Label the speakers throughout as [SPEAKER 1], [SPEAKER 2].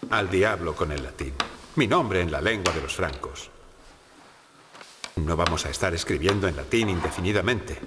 [SPEAKER 1] Al diablo con el latín. Mi nombre en la lengua de los francos. No vamos a estar escribiendo en latín indefinidamente.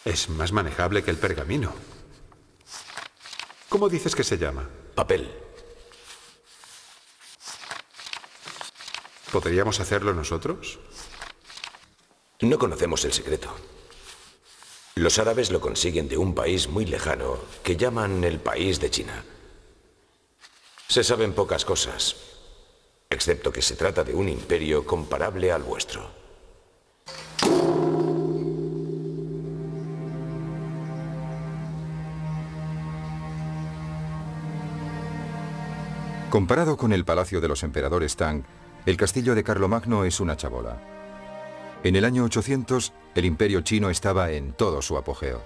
[SPEAKER 1] Es más manejable que el pergamino. ¿Cómo dices que se llama?
[SPEAKER 2] Papel.
[SPEAKER 1] ¿Podríamos hacerlo nosotros?
[SPEAKER 2] No conocemos el secreto. Los árabes lo consiguen de un país muy lejano que llaman el país de China. Se saben pocas cosas, excepto que se trata de un imperio comparable al vuestro.
[SPEAKER 3] Comparado con el palacio de los emperadores Tang, el castillo de Carlomagno es una chabola. En el año 800, el imperio chino estaba en todo su apogeo.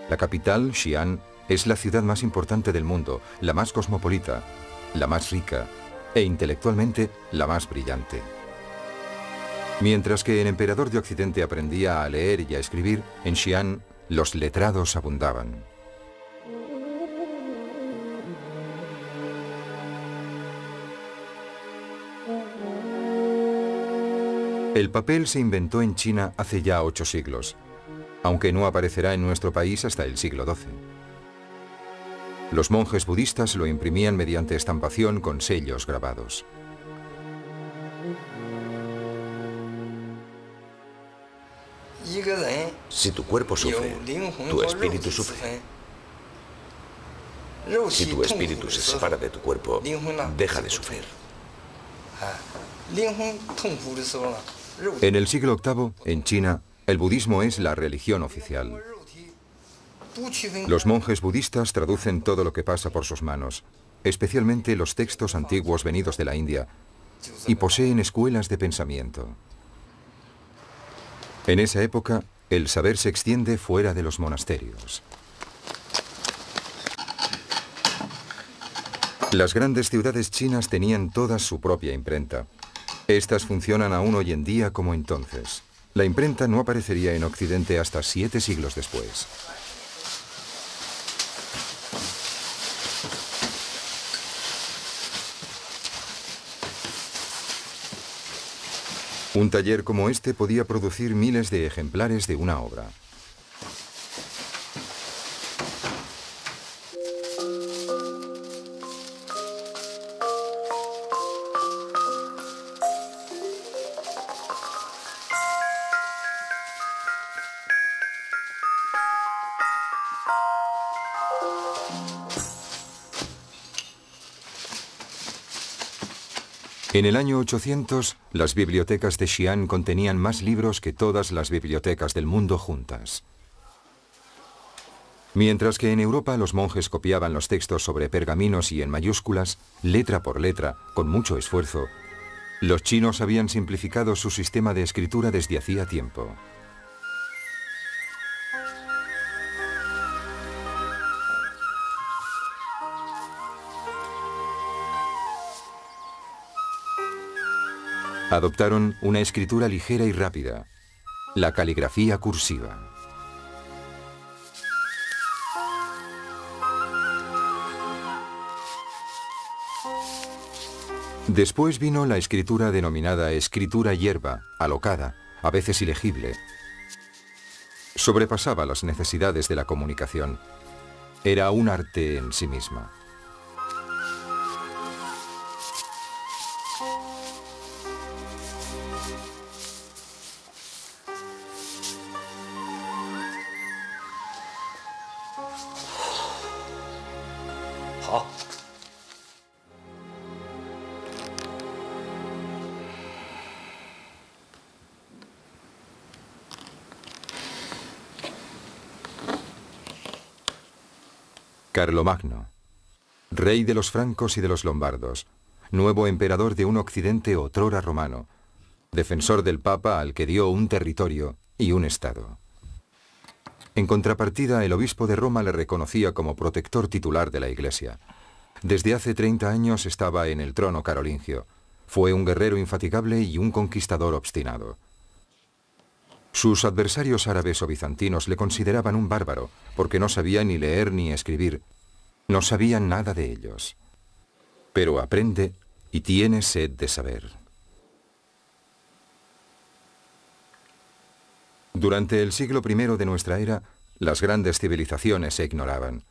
[SPEAKER 3] La capital, Xi'an, es la ciudad más importante del mundo, la más cosmopolita, la más rica e intelectualmente la más brillante. Mientras que el emperador de Occidente aprendía a leer y a escribir, en Xi'an los letrados abundaban. El papel se inventó en China hace ya 8 siglos, aunque no aparecerá en nuestro país hasta el siglo XII. Los monjes budistas lo imprimían mediante estampación con sellos grabados.
[SPEAKER 2] Si tu cuerpo sufre, tu espíritu sufre. Si tu espíritu se separa de tu cuerpo, deja de sufrir.
[SPEAKER 3] En el siglo VIII, en China, el budismo es la religión oficial. Los monjes budistas traducen todo lo que pasa por sus manos, especialmente los textos antiguos venidos de la India, y poseen escuelas de pensamiento. En esa época, el saber se extiende fuera de los monasterios. Las grandes ciudades chinas tenían todas su propia imprenta. Estas funcionan aún hoy en día como entonces. La imprenta no aparecería en Occidente hasta 7 siglos después. Un taller como este podía producir miles de ejemplares de una obra. En el año 800, las bibliotecas de Xi'an contenían más libros que todas las bibliotecas del mundo juntas. Mientras que en Europa los monjes copiaban los textos sobre pergaminos y en mayúsculas, letra por letra, con mucho esfuerzo, los chinos habían simplificado su sistema de escritura desde hacía tiempo. Adoptaron una escritura ligera y rápida, la caligrafía cursiva. Después vino la escritura denominada escritura hierba, alocada, a veces ilegible. Sobrepasaba las necesidades de la comunicación. era un arte en sí misma. Carlomagno, rey de los francos y de los lombardos, nuevo emperador de un occidente otrora romano, defensor del papa al que dio un territorio y un estado. En contrapartida, el obispo de Roma le reconocía como protector titular de la Iglesia. Desde hace 30 años estaba en el trono carolingio. Fue un guerrero infatigable y un conquistador obstinado. Sus adversarios árabes o bizantinos le consideraban un bárbaro, porque no sabía ni leer ni escribir. No sabían nada de ellos. Pero aprende y tiene sed de saber. Durante el siglo I de nuestra era, las grandes civilizaciones se ignoraban.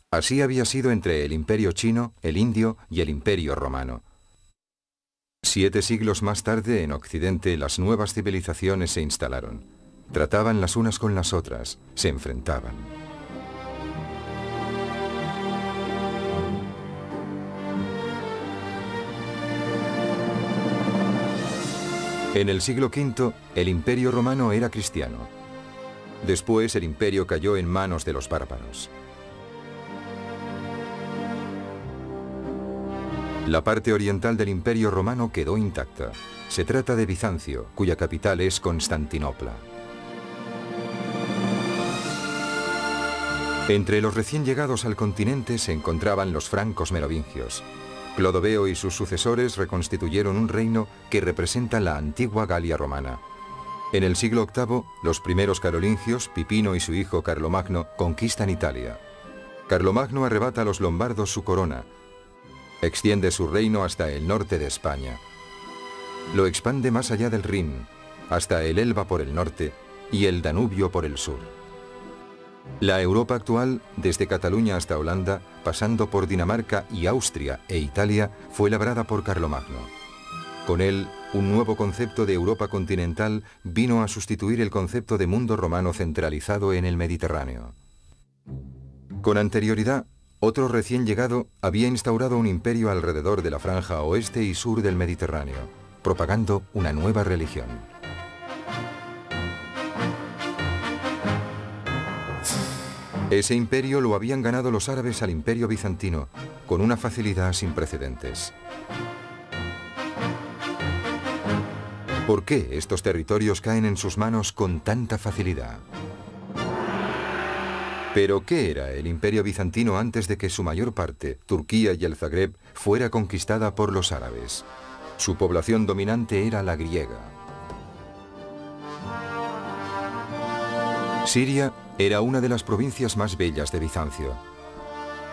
[SPEAKER 3] Así había sido entre el Imperio chino, el indio y el Imperio romano. 7 siglos más tarde, en Occidente, las nuevas civilizaciones se instalaron. Trataban las unas con las otras, se enfrentaban. En el siglo V, el Imperio romano era cristiano. Después, el imperio cayó en manos de los bárbaros. La parte oriental del Imperio romano quedó intacta. Se trata de Bizancio, cuya capital es Constantinopla. Entre los recién llegados al continente se encontraban los francos merovingios. Clodoveo y sus sucesores reconstituyeron un reino que representa la antigua Galia romana. En el siglo VIII, los primeros carolingios, Pipino y su hijo Carlomagno, conquistan Italia. Carlomagno arrebata a los lombardos su corona. Extiende su reino hasta el norte de España. Lo expande más allá del Rin, hasta el Elba por el norte y el Danubio por el sur. La Europa actual, desde Cataluña hasta Holanda, pasando por Dinamarca y Austria e Italia, fue labrada por Carlomagno. Con él, un nuevo concepto de Europa continental vino a sustituir el concepto de mundo romano centralizado en el Mediterráneo. Con anterioridad, otro recién llegado había instaurado un imperio alrededor de la franja oeste y sur del Mediterráneo, propagando una nueva religión. Ese imperio lo habían ganado los árabes al imperio bizantino, con una facilidad sin precedentes. ¿Por qué estos territorios caen en sus manos con tanta facilidad? ¿Pero qué era el imperio bizantino antes de que su mayor parte, Turquía y el Zagreb, fuera conquistada por los árabes? Su población dominante era la griega. Siria era una de las provincias más bellas de Bizancio.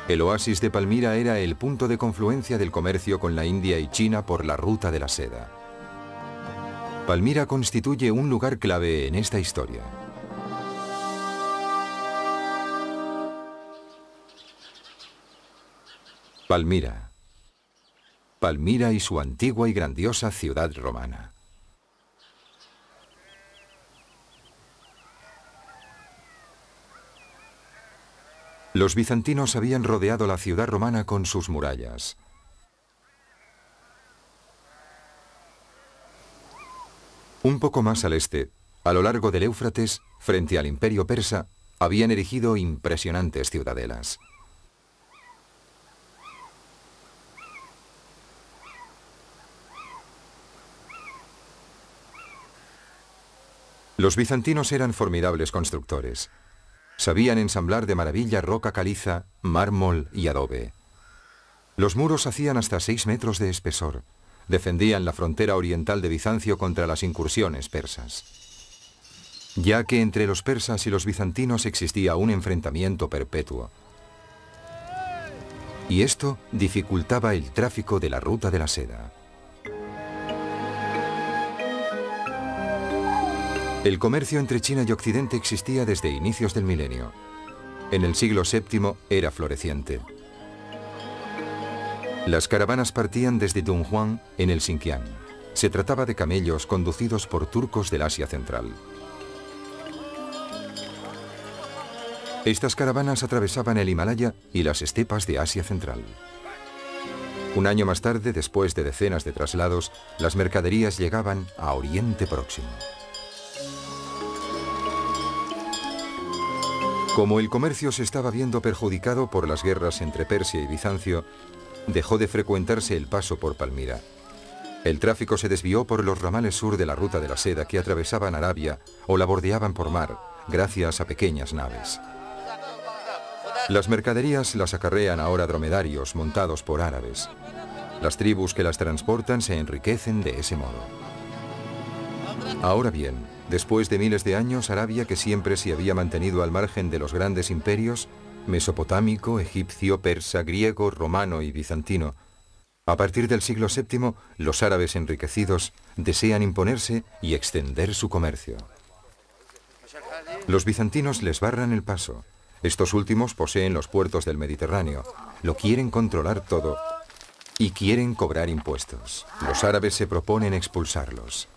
[SPEAKER 3] El oasis de Palmira era el punto de confluencia del comercio con la India y China por la ruta de la seda. Palmira constituye un lugar clave en esta historia. Palmira. Palmira y su antigua y grandiosa ciudad romana. Los bizantinos habían rodeado la ciudad romana con sus murallas. Un poco más al este, a lo largo del Éufrates, frente al imperio persa, habían erigido impresionantes ciudadelas. Los bizantinos eran formidables constructores. Sabían ensamblar de maravilla roca caliza, mármol y adobe. Los muros hacían hasta 6 metros de espesor. Defendían la frontera oriental de Bizancio contra las incursiones persas. Ya que entre los persas y los bizantinos existía un enfrentamiento perpetuo. Y esto dificultaba el tráfico de la ruta de la seda. El comercio entre China y Occidente existía desde inicios del milenio. en el siglo VII era floreciente. Las caravanas partían desde Dunhuang en el Xinjiang. Se trataba de camellos conducidos por turcos del Asia Central. Estas caravanas atravesaban el Himalaya y las estepas de Asia Central. Un año más tarde, después de decenas de traslados, las mercaderías llegaban a Oriente Próximo. Como el comercio se estaba viendo perjudicado por las guerras entre Persia y Bizancio, dejó de frecuentarse el paso por Palmira. El tráfico se desvió por los ramales sur de la ruta de la seda que atravesaban Arabia o la bordeaban por mar, gracias a pequeñas naves. Las mercaderías las acarrean ahora dromedarios montados por árabes. Las tribus que las transportan se enriquecen de ese modo. Ahora bien, después de miles de años, Arabia, que siempre se había mantenido al margen de los grandes imperios, mesopotámico, egipcio, persa, griego, romano y bizantino, a partir del siglo VII, los árabes enriquecidos desean imponerse y extender su comercio. Los bizantinos les barran el paso. Estos últimos poseen los puertos del Mediterráneo, lo quieren controlar todo y quieren cobrar impuestos. Los árabes se proponen expulsarlos.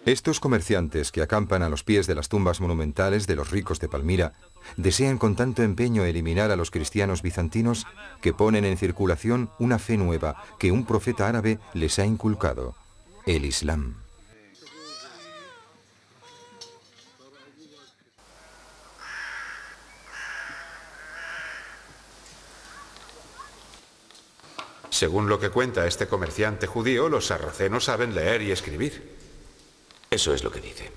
[SPEAKER 3] Estos comerciantes que acampan a los pies de las tumbas monumentales de los ricos de Palmira desean con tanto empeño eliminar a los cristianos bizantinos que ponen en circulación una fe nueva que un profeta árabe les ha inculcado: el Islam.
[SPEAKER 1] Según lo que cuenta este comerciante judío, los sarracenos saben leer y escribir.
[SPEAKER 2] Eso es lo que dice.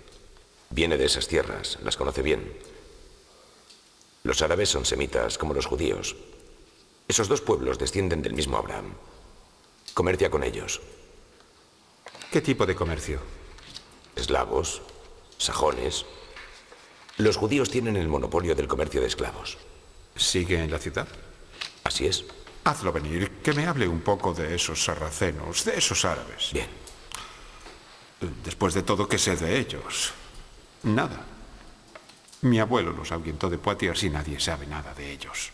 [SPEAKER 2] Viene de esas tierras, las conoce bien. Los árabes son semitas, como los judíos. Esos dos pueblos descienden del mismo Abraham. Comercia con ellos.
[SPEAKER 1] ¿Qué tipo de comercio?
[SPEAKER 2] Eslavos, sajones. Los judíos tienen el monopolio del comercio de esclavos.
[SPEAKER 1] ¿Sigue en la ciudad?
[SPEAKER 2] Así es.
[SPEAKER 1] Hazlo venir, que me hable un poco de esos sarracenos, de esos árabes.
[SPEAKER 2] Bien.
[SPEAKER 1] Después de todo, ¿qué sé de ellos? Nada. Mi abuelo los ahuyentó de Poitiers y nadie sabe nada de ellos.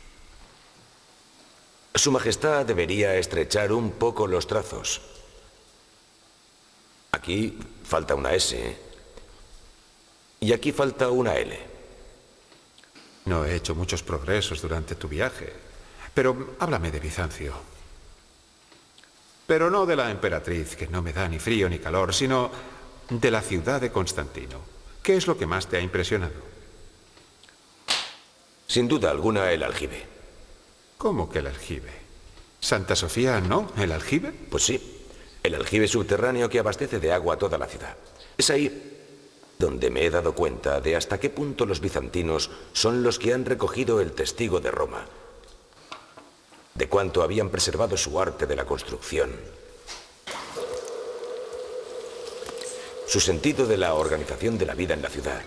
[SPEAKER 2] Su Majestad debería estrechar un poco los trazos. Aquí falta una S. Y aquí falta una L.
[SPEAKER 1] No he hecho muchos progresos durante tu viaje. Pero háblame de Bizancio. Pero no de la emperatriz, que no me da ni frío ni calor, sino de la ciudad de Constantino. ¿Qué es lo que más te ha impresionado?
[SPEAKER 2] Sin duda alguna, el aljibe.
[SPEAKER 1] ¿Cómo que el aljibe? ¿Santa Sofía no? ¿El aljibe?
[SPEAKER 2] Pues sí, el aljibe subterráneo que abastece de agua a toda la ciudad. Es ahí donde me he dado cuenta de hasta qué punto los bizantinos son los que han recogido el testigo de Roma, de cuánto habían preservado su arte de la construcción, su sentido de la organización de la vida en la ciudad.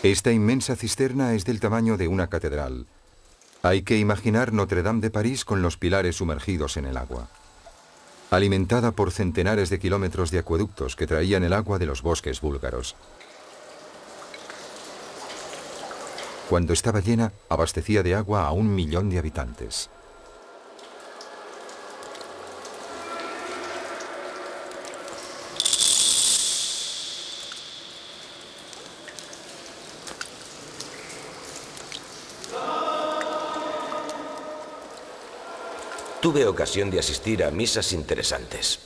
[SPEAKER 3] Esta inmensa cisterna es del tamaño de una catedral. Hay que imaginar Notre Dame de París con los pilares sumergidos en el agua. Alimentada por centenares de kilómetros de acueductos que traían el agua de los bosques búlgaros. Cuando estaba llena, abastecía de agua a 1 millón de habitantes.
[SPEAKER 2] Tuve ocasión de asistir a misas interesantes.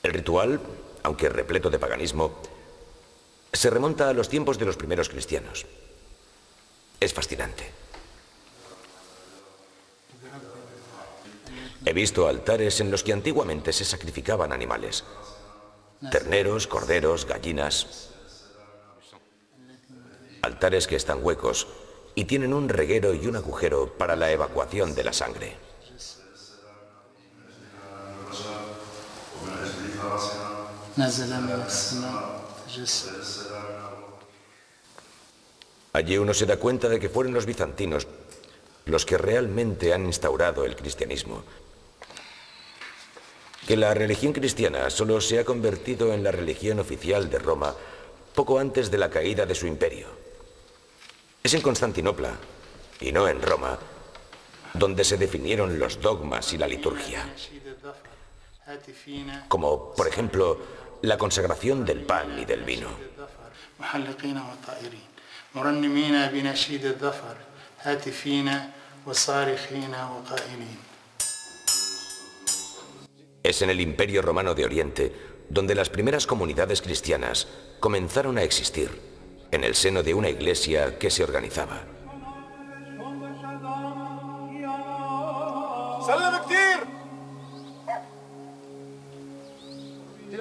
[SPEAKER 2] El ritual, aunque repleto de paganismo, se remonta a los tiempos de los primeros cristianos. Es fascinante. He visto altares en los que antiguamente se sacrificaban animales. Terneros, corderos, gallinas. Altares que están huecos y tienen un reguero y un agujero para la evacuación de la sangre. Allí uno se da cuenta de que fueron los bizantinos los que realmente han instaurado el cristianismo, que la religión cristiana solo se ha convertido en la religión oficial de Roma poco antes de la caída de su imperio. Es en Constantinopla, y no en Roma, donde se definieron los dogmas y la liturgia, como, por ejemplo, la consagración del pan y del vino. Es en el Imperio Romano de Oriente donde las primeras comunidades cristianas comenzaron a existir, en el seno de una iglesia que se organizaba.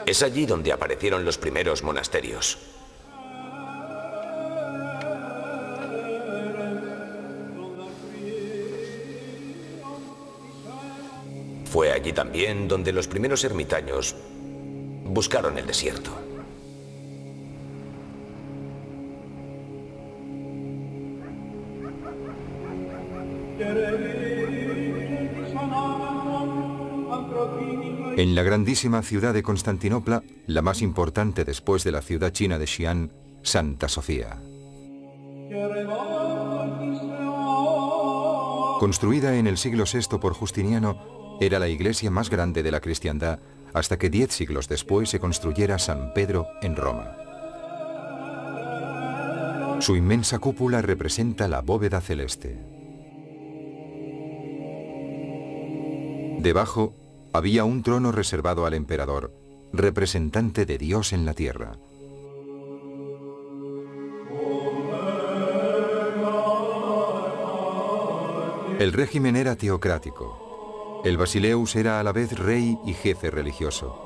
[SPEAKER 2] Es allí donde aparecieron los primeros monasterios. Fue allí también donde los primeros ermitaños buscaron el desierto.
[SPEAKER 3] En la grandísima ciudad de Constantinopla, la más importante después de la ciudad china de Xi'an, Santa Sofía. Construida en el siglo VI por Justiniano, era la iglesia más grande de la cristiandad hasta que 10 siglos después se construyera San Pedro en Roma. Su inmensa cúpula representa la bóveda celeste. Debajo había un trono reservado al emperador, representante de Dios en la tierra. El régimen era teocrático. El Basileus era a la vez rey y jefe religioso.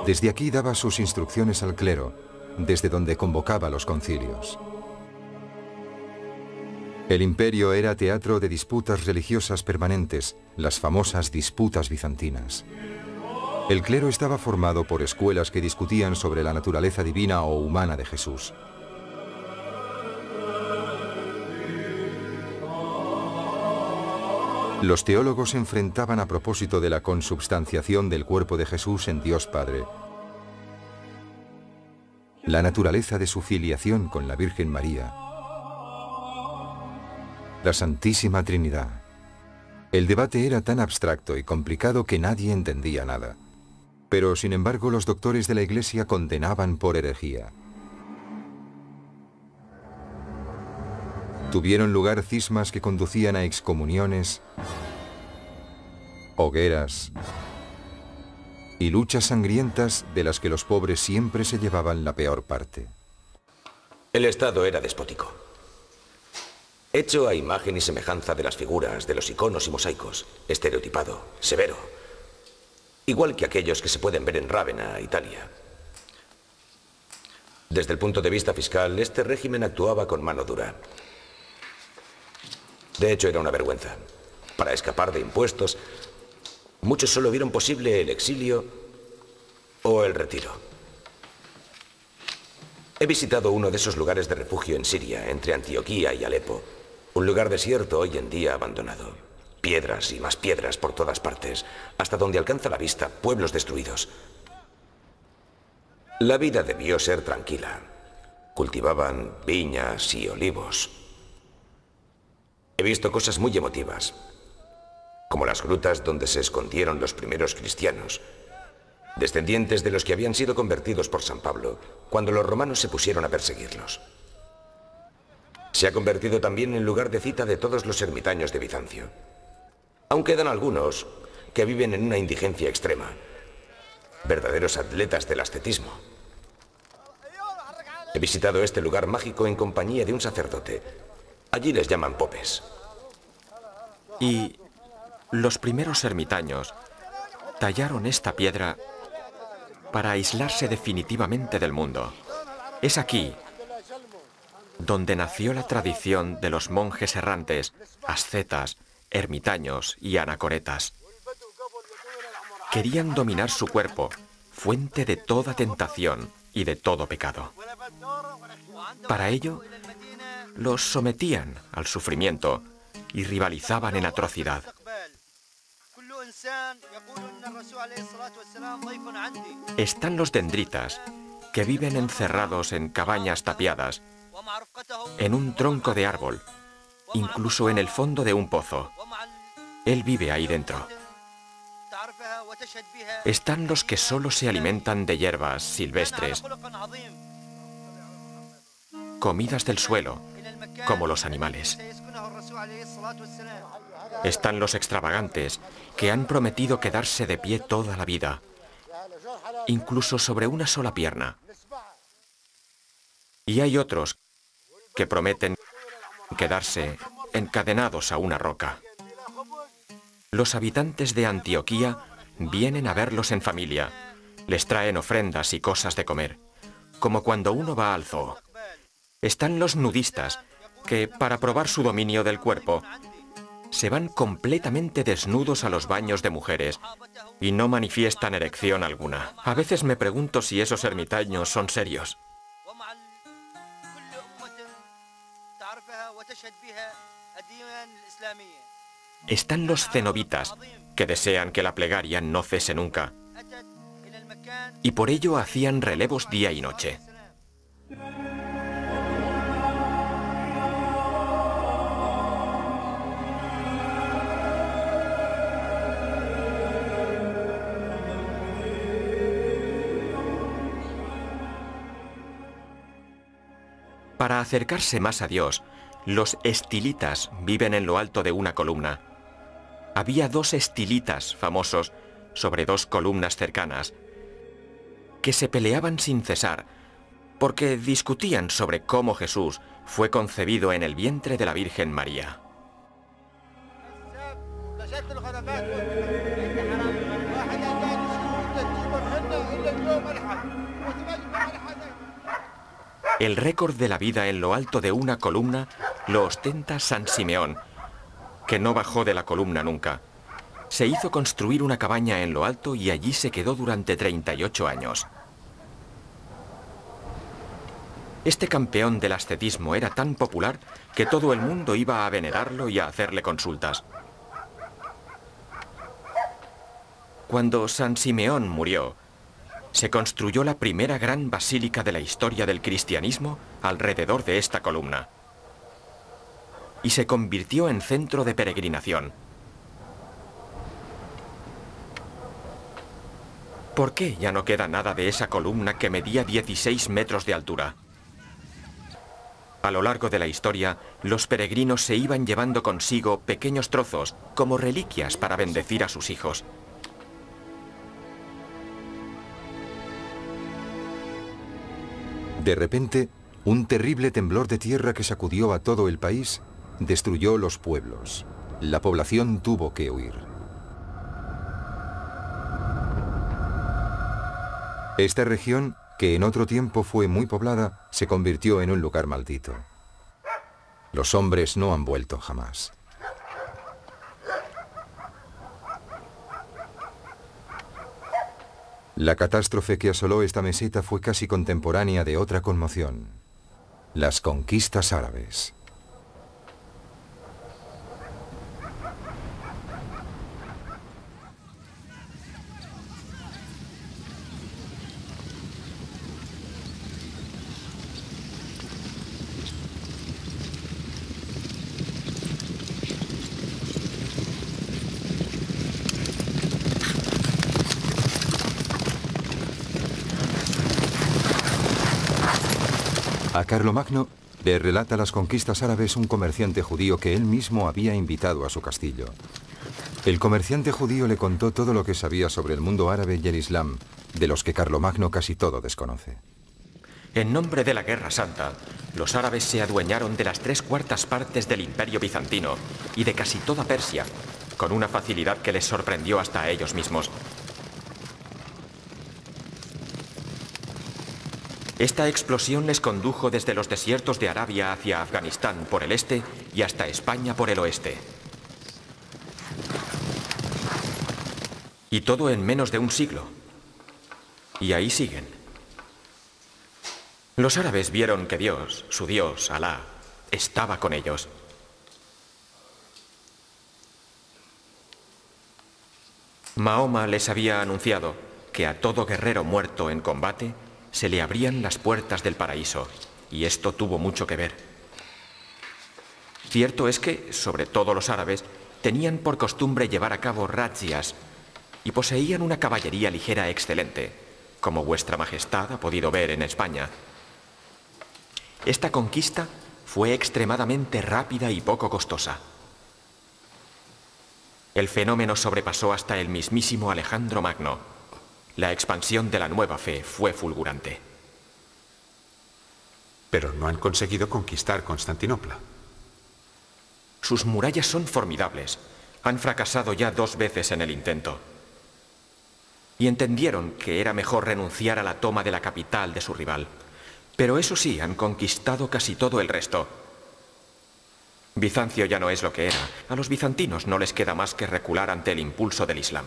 [SPEAKER 3] Desde aquí daba sus instrucciones al clero, desde donde convocaba los concilios. El imperio era teatro de disputas religiosas permanentes, las famosas disputas bizantinas. El clero estaba formado por escuelas que discutían sobre la naturaleza divina o humana de Jesús. Los teólogos se enfrentaban a propósito de la consubstanciación del cuerpo de Jesús en Dios Padre, la naturaleza de su filiación con la Virgen María, la Santísima Trinidad. El debate era tan abstracto y complicado que nadie entendía nada. Pero, sin embargo, los doctores de la Iglesia condenaban por herejía. Tuvieron lugar cismas que conducían a excomuniones, hogueras y luchas sangrientas de las que los pobres siempre se llevaban la peor parte.
[SPEAKER 2] El Estado era despótico, hecho a imagen y semejanza de las figuras, de los iconos y mosaicos, estereotipado, severo, igual que aquellos que se pueden ver en Rávena, Italia. Desde el punto de vista fiscal, este régimen actuaba con mano dura. De hecho, era una vergüenza. Para escapar de impuestos, muchos solo vieron posible el exilio o el retiro. He visitado uno de esos lugares de refugio en Siria, entre Antioquía y Alepo. Un lugar desierto hoy en día abandonado. Piedras y más piedras por todas partes, hasta donde alcanza la vista pueblos destruidos. La vida debió ser tranquila. Cultivaban viñas y olivos. He visto cosas muy emotivas, como las grutas donde se escondieron los primeros cristianos, descendientes de los que habían sido convertidos por San Pablo cuando los romanos se pusieron a perseguirlos. Se ha convertido también en lugar de cita de todos los ermitaños de Bizancio. Aún quedan algunos que viven en una indigencia extrema, verdaderos atletas del ascetismo. He visitado este lugar mágico en compañía de un sacerdote. Allí les llaman popes.
[SPEAKER 4] Y los primeros ermitaños tallaron esta piedra para aislarse definitivamente del mundo. Es aquí donde nació la tradición de los monjes errantes, ascetas, ermitaños y anacoretas. Querían dominar su cuerpo, fuente de toda tentación y de todo pecado. Para ello, los sometían al sufrimiento y rivalizaban en atrocidad. Están los dendritas, que viven encerrados en cabañas tapiadas, en un tronco de árbol, incluso en el fondo de un pozo. Él vive ahí dentro. Están los que solo se alimentan de hierbas silvestres, comidas del suelo, como los animales. Están los extravagantes, que han prometido quedarse de pie toda la vida, incluso sobre una sola pierna. Y hay otros que prometen quedarse encadenados a una roca. Los habitantes de Antioquía vienen a verlos en familia, les traen ofrendas y cosas de comer, como cuando uno va al zoo. Están los nudistas, que, para probar su dominio del cuerpo, se van completamente desnudos a los baños de mujeres y no manifiestan erección alguna. A veces me pregunto si esos ermitaños son serios. Están los cenobitas, que desean que la plegaria no cese nunca, y por ello hacían relevos día y noche. Para acercarse más a Dios, los estilitas viven en lo alto de una columna. Había 2 estilitas famosos sobre 2 columnas cercanas que se peleaban sin cesar porque discutían sobre cómo Jesús fue concebido en el vientre de la Virgen María. El récord de la vida en lo alto de una columna lo ostenta San Simeón, que no bajó de la columna nunca. Se hizo construir una cabaña en lo alto y allí se quedó durante 38 años. Este campeón del ascetismo era tan popular que todo el mundo iba a venerarlo y a hacerle consultas. Cuando San Simeón murió, se construyó la primera gran basílica de la historia del cristianismo alrededor de esta columna. Y se convirtió en centro de peregrinación. ¿Por qué ya no queda nada de esa columna que medía 16 metros de altura? A lo largo de la historia, los peregrinos se iban llevando consigo pequeños trozos como reliquias para bendecir a sus hijos.
[SPEAKER 3] De repente, un terrible temblor de tierra que sacudió a todo el país destruyó los pueblos. La población tuvo que huir. Esta región, que en otro tiempo fue muy poblada, se convirtió en un lugar maldito. Los hombres no han vuelto jamás. La catástrofe que asoló esta meseta fue casi contemporánea de otra conmoción: las conquistas árabes. A Carlomagno le relata las conquistas árabes un comerciante judío que él mismo había invitado a su castillo. El comerciante judío le contó todo lo que sabía sobre el mundo árabe y el Islam, de los que Carlomagno casi todo desconoce.
[SPEAKER 4] En nombre de la Guerra Santa, los árabes se adueñaron de las 3/4 partes del Imperio Bizantino y de casi toda Persia, con una facilidad que les sorprendió hasta a ellos mismos. Esta explosión les condujo desde los desiertos de Arabia hacia Afganistán por el este y hasta España por el oeste. Y todo en menos de un siglo. Y ahí siguen. Los árabes vieron que Dios, su Dios, Alá, estaba con ellos. Mahoma les había anunciado que a todo guerrero muerto en combate se le abrían las puertas del paraíso, y esto tuvo mucho que ver. Cierto es que, sobre todo los árabes, tenían por costumbre llevar a cabo razzias y poseían una caballería ligera excelente, como vuestra majestad ha podido ver en España. Esta conquista fue extremadamente rápida y poco costosa. El fenómeno sobrepasó hasta el mismísimo Alejandro Magno. La expansión de la nueva fe fue fulgurante.
[SPEAKER 1] Pero no han conseguido conquistar Constantinopla.
[SPEAKER 4] Sus murallas son formidables. Han fracasado ya 2 veces en el intento. Y entendieron que era mejor renunciar a la toma de la capital de su rival. Pero eso sí, han conquistado casi todo el resto. Bizancio ya no es lo que era. A los bizantinos no les queda más que recular ante el impulso del Islam.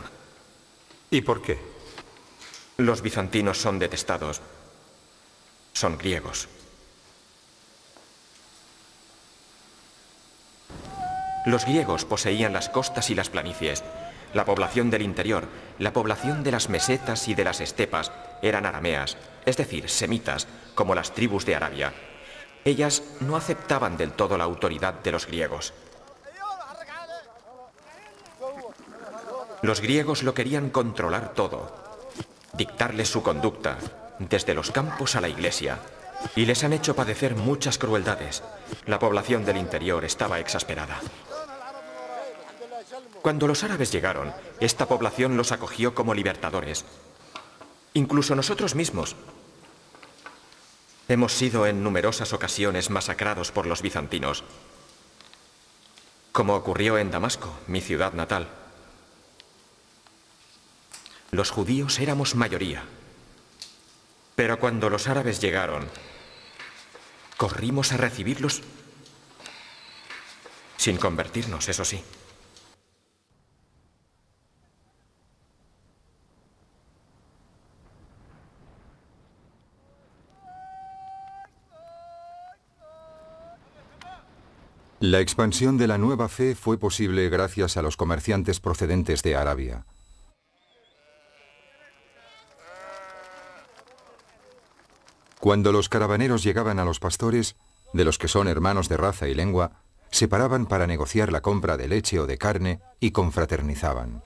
[SPEAKER 1] ¿Y por qué?
[SPEAKER 4] Los bizantinos son detestados. Son griegos. Los griegos poseían las costas y las planicies. La población del interior, la población de las mesetas y de las estepas eran arameas, es decir, semitas, como las tribus de Arabia. Ellas no aceptaban del todo la autoridad de los griegos. Los griegos lo querían controlar todo, dictarles su conducta, desde los campos a la iglesia, y les han hecho padecer muchas crueldades. La población del interior estaba exasperada. Cuando los árabes llegaron, esta población los acogió como libertadores. Incluso nosotros mismos hemos sido en numerosas ocasiones masacrados por los bizantinos, como ocurrió en Damasco, mi ciudad natal. Los judíos éramos mayoría, pero cuando los árabes llegaron, corrimos a recibirlos sin convertirnos, eso sí.
[SPEAKER 3] La expansión de la nueva fe fue posible gracias a los comerciantes procedentes de Arabia. Cuando los caravaneros llegaban a los pastores, de los que son hermanos de raza y lengua, se paraban para negociar la compra de leche o de carne y confraternizaban.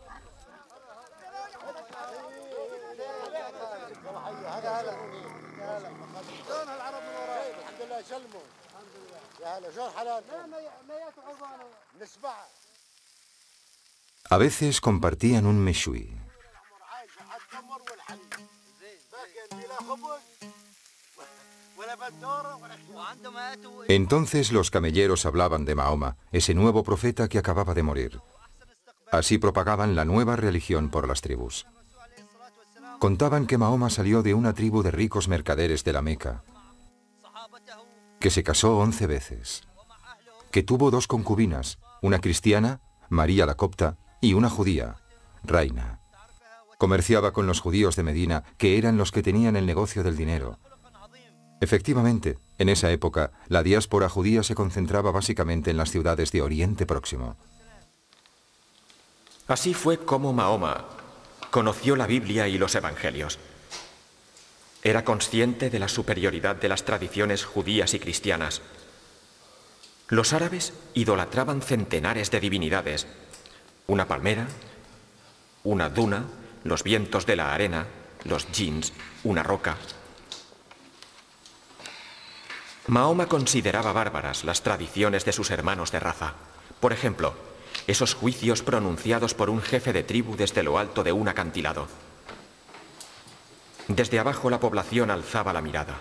[SPEAKER 3] A veces compartían un meshui. Entonces los camelleros hablaban de Mahoma, ese nuevo profeta que acababa de morir. Así propagaban la nueva religión por las tribus. Contaban que Mahoma salió de una tribu de ricos mercaderes de la Meca, que se casó 11 veces, que tuvo 2 concubinas, una cristiana, María la Copta, y una judía, Raina. Comerciaba con los judíos de Medina, que eran los que tenían el negocio del dinero. Efectivamente, en esa época, la diáspora judía se concentraba básicamente en las ciudades de Oriente Próximo.
[SPEAKER 4] Así fue como Mahoma conoció la Biblia y los Evangelios. Era consciente de la superioridad de las tradiciones judías y cristianas. Los árabes idolatraban centenares de divinidades: una palmera, una duna, los vientos de la arena, los djinns, una roca. Mahoma consideraba bárbaras las tradiciones de sus hermanos de raza. Por ejemplo, esos juicios pronunciados por un jefe de tribu desde lo alto de un acantilado. Desde abajo la población alzaba la mirada.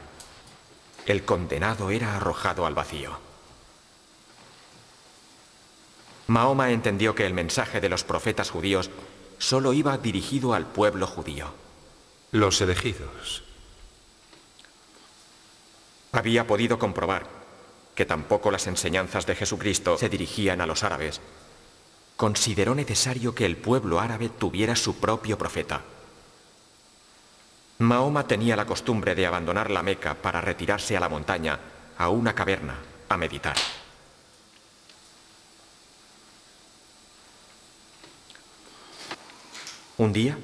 [SPEAKER 4] El condenado era arrojado al vacío. Mahoma entendió que el mensaje de los profetas judíos solo iba dirigido al pueblo judío.
[SPEAKER 1] Los elegidos.
[SPEAKER 4] Había podido comprobar que tampoco las enseñanzas de Jesucristo se dirigían a los árabes. Consideró necesario que el pueblo árabe tuviera su propio profeta. Mahoma tenía la costumbre de abandonar la Meca para retirarse a la montaña, a una caverna, a meditar. Un día,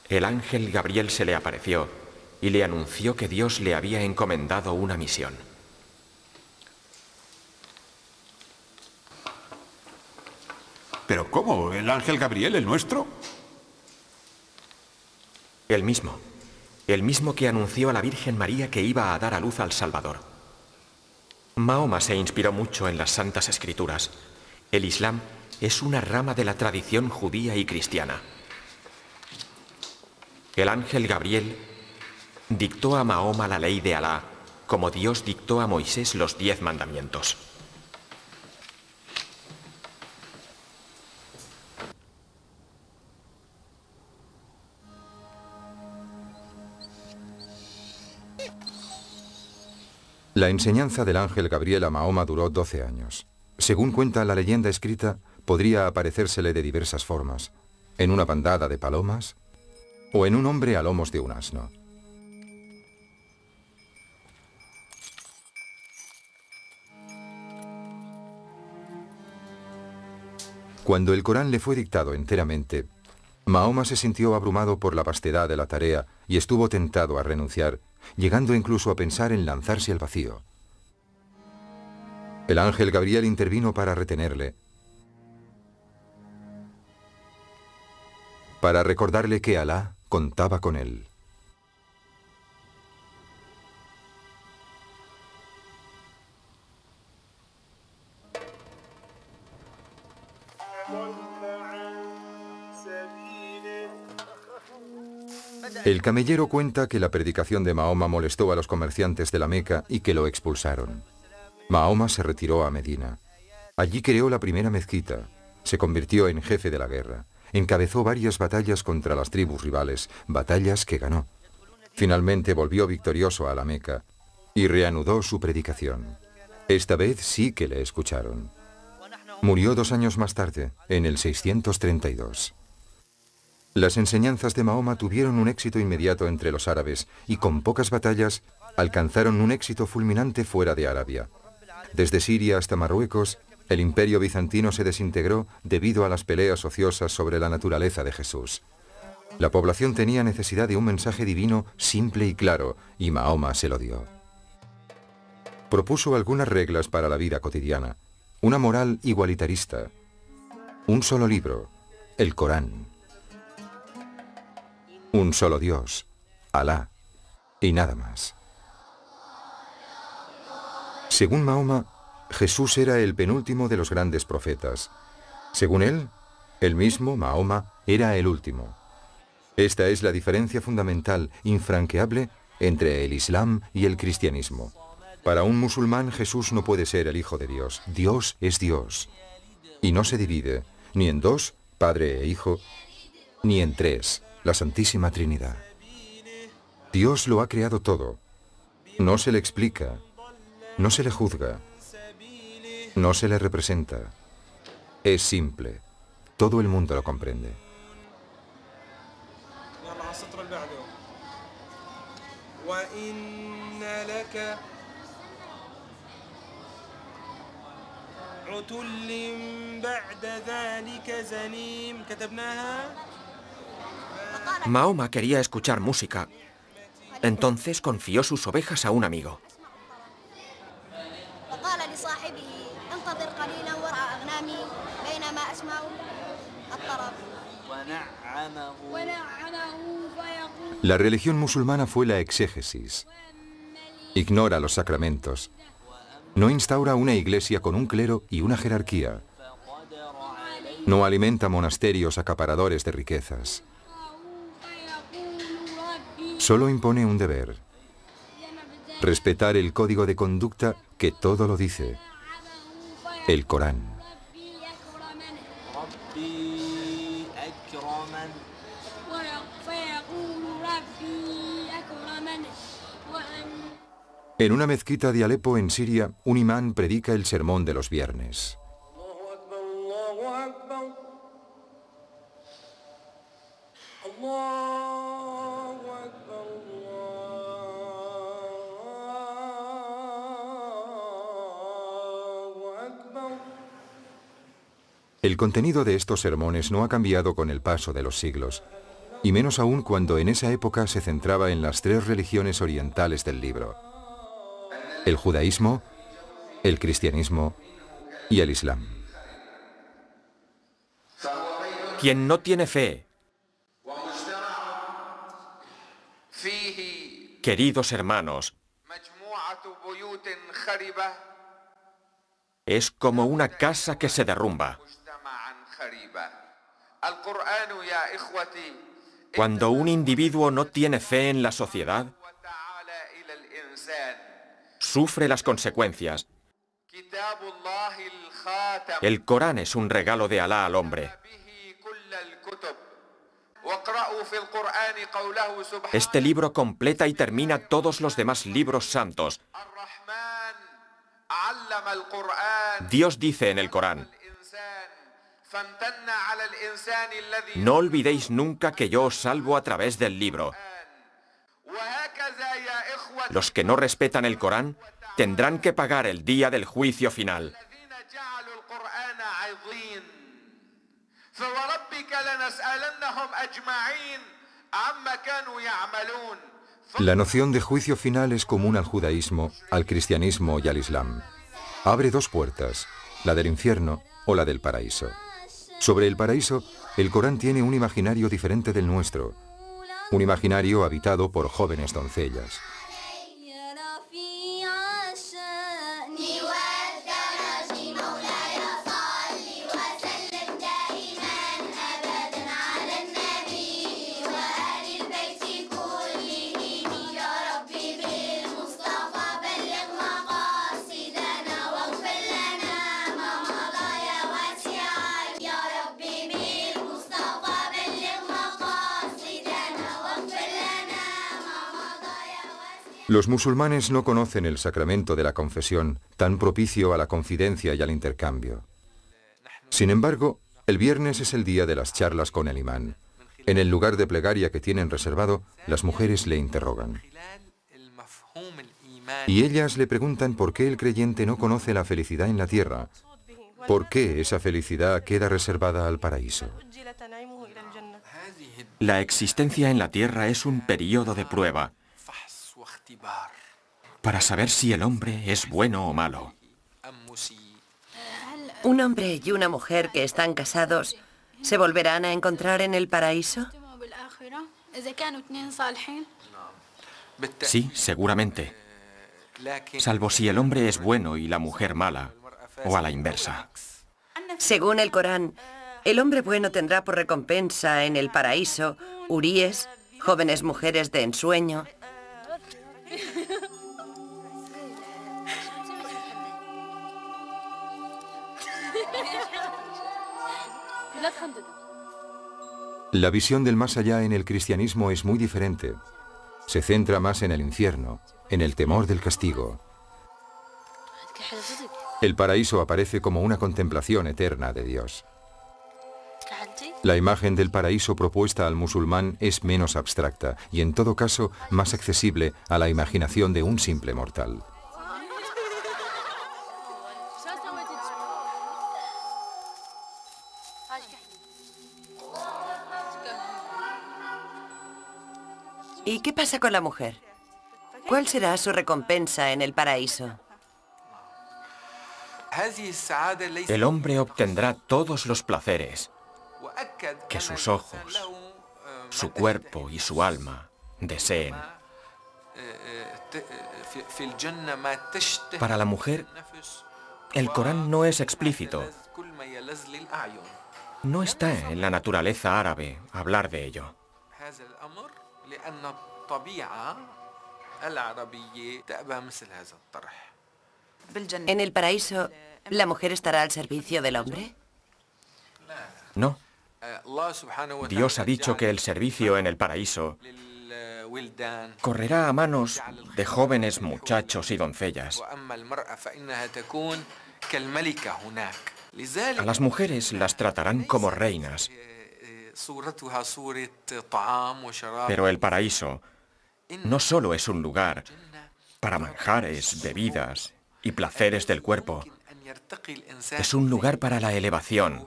[SPEAKER 4] el ángel Gabriel se le apareció y le anunció que Dios le había encomendado una misión.
[SPEAKER 1] ¿Pero cómo? ¿El ángel Gabriel, el nuestro?
[SPEAKER 4] El mismo que anunció a la Virgen María que iba a dar a luz al Salvador. Mahoma se inspiró mucho en las Santas Escrituras. El Islam es una rama de la tradición judía y cristiana. El ángel Gabriel dictó a Mahoma la ley de Alá, como Dios dictó a Moisés los 10 mandamientos.
[SPEAKER 3] La enseñanza del ángel Gabriel a Mahoma duró 12 años. Según cuenta la leyenda escrita, podría aparecérsele de diversas formas, en una bandada de palomas o en un hombre a lomos de un asno. Cuando el Corán le fue dictado enteramente, Mahoma se sintió abrumado por la vastedad de la tarea y estuvo tentado a renunciar, llegando incluso a pensar en lanzarse al vacío. El ángel Gabriel intervino para retenerle, para recordarle que Alá contaba con él. El camellero cuenta que la predicación de Mahoma molestó a los comerciantes de la Meca y que lo expulsaron. Mahoma se retiró a Medina. Allí creó la primera mezquita, se convirtió en jefe de la guerra, encabezó varias batallas contra las tribus rivales, batallas que ganó. Finalmente volvió victorioso a la Meca y reanudó su predicación. Esta vez sí que le escucharon. Murió 2 años más tarde, en el 632. Las enseñanzas de Mahoma tuvieron un éxito inmediato entre los árabes y con pocas batallas alcanzaron un éxito fulminante fuera de Arabia. Desde Siria hasta Marruecos, el imperio bizantino se desintegró debido a las peleas ociosas sobre la naturaleza de Jesús. La población tenía necesidad de un mensaje divino simple y claro, y Mahoma se lo dio. Propuso algunas reglas para la vida cotidiana, una moral igualitarista, un solo libro, el Corán, un solo Dios, Alá, y nada más. Según Mahoma, Jesús era el penúltimo de los grandes profetas. Según él, el mismo, Mahoma, era el último. Esta es la diferencia fundamental, infranqueable, entre el Islam y el cristianismo. Para un musulmán, Jesús no puede ser el Hijo de Dios. Dios es Dios. Y no se divide, ni en 2, Padre e Hijo, ni en 3, la Santísima Trinidad. Dios lo ha creado todo. No se le explica, no se le juzga, no se le representa. Es simple. Todo el mundo lo comprende.
[SPEAKER 4] Mahoma quería escuchar música. Entonces confió sus ovejas a un amigo.
[SPEAKER 3] La religión musulmana fue la exégesis. Ignora los sacramentos. No instaura una iglesia con un clero y una jerarquía. No alimenta monasterios acaparadores de riquezas. Solo impone un deber: respetar el código de conducta que todo lo dice, el Corán. En una mezquita de Alepo, en Siria, un imán predica el sermón de los viernes. El contenido de estos sermones no ha cambiado con el paso de los siglos, y menos aún cuando en esa época se centraba en las 3 religiones orientales del libro: el judaísmo, el cristianismo y el islam.
[SPEAKER 4] Quien no tiene fe, queridos hermanos, es como una casa que se derrumba. Cuando un individuo no tiene fe en la sociedad, sufre las consecuencias. El Corán es un regalo de Alá al hombre. Este libro completa y termina todos los demás libros santos. Dios dice en el Corán: no olvidéis nunca que yo os salvo a través del libro. Los que no respetan el Corán tendrán que pagar el día del juicio final.
[SPEAKER 3] La noción de juicio final es común al judaísmo, al cristianismo y al islam. Abre 2 puertas, la del infierno o la del paraíso. Sobre el paraíso, el Corán tiene un imaginario diferente del nuestro, un imaginario habitado por jóvenes doncellas. Los musulmanes no conocen el sacramento de la confesión, tan propicio a la confidencia y al intercambio. Sin embargo, el viernes es el día de las charlas con el imán. En el lugar de plegaria que tienen reservado, las mujeres le interrogan. Y ellas le preguntan por qué el creyente no conoce la felicidad en la tierra, por qué esa felicidad queda reservada al paraíso.
[SPEAKER 4] La existencia en la tierra es un periodo de prueba para saber si el hombre es bueno o malo.
[SPEAKER 5] ¿Un hombre y una mujer que están casados se volverán a encontrar en el paraíso?
[SPEAKER 4] Sí, seguramente. Salvo si el hombre es bueno y la mujer mala, o a la inversa.
[SPEAKER 5] Según el Corán, el hombre bueno tendrá por recompensa en el paraíso huríes, jóvenes mujeres de ensueño.
[SPEAKER 3] La visión del más allá en el cristianismo es muy diferente. Se centra más en el infierno, en el temor del castigo. El paraíso aparece como una contemplación eterna de Dios. La imagen del paraíso propuesta al musulmán es menos abstracta y en todo caso más accesible a la imaginación de un simple mortal.
[SPEAKER 5] ¿Y qué pasa con la mujer? ¿Cuál será su recompensa en el paraíso?
[SPEAKER 4] El hombre obtendrá todos los placeres que sus ojos, su cuerpo y su alma deseen. Para la mujer, el Corán no es explícito. No está en la naturaleza árabe hablar de ello.
[SPEAKER 5] ¿En el paraíso, la mujer estará al servicio del hombre?
[SPEAKER 4] No. Dios ha dicho que el servicio en el paraíso correrá a manos de jóvenes muchachos y doncellas. A las mujeres las tratarán como reinas. Pero el paraíso no solo es un lugar para manjares, bebidas y placeres del cuerpo. Es un lugar para la elevación,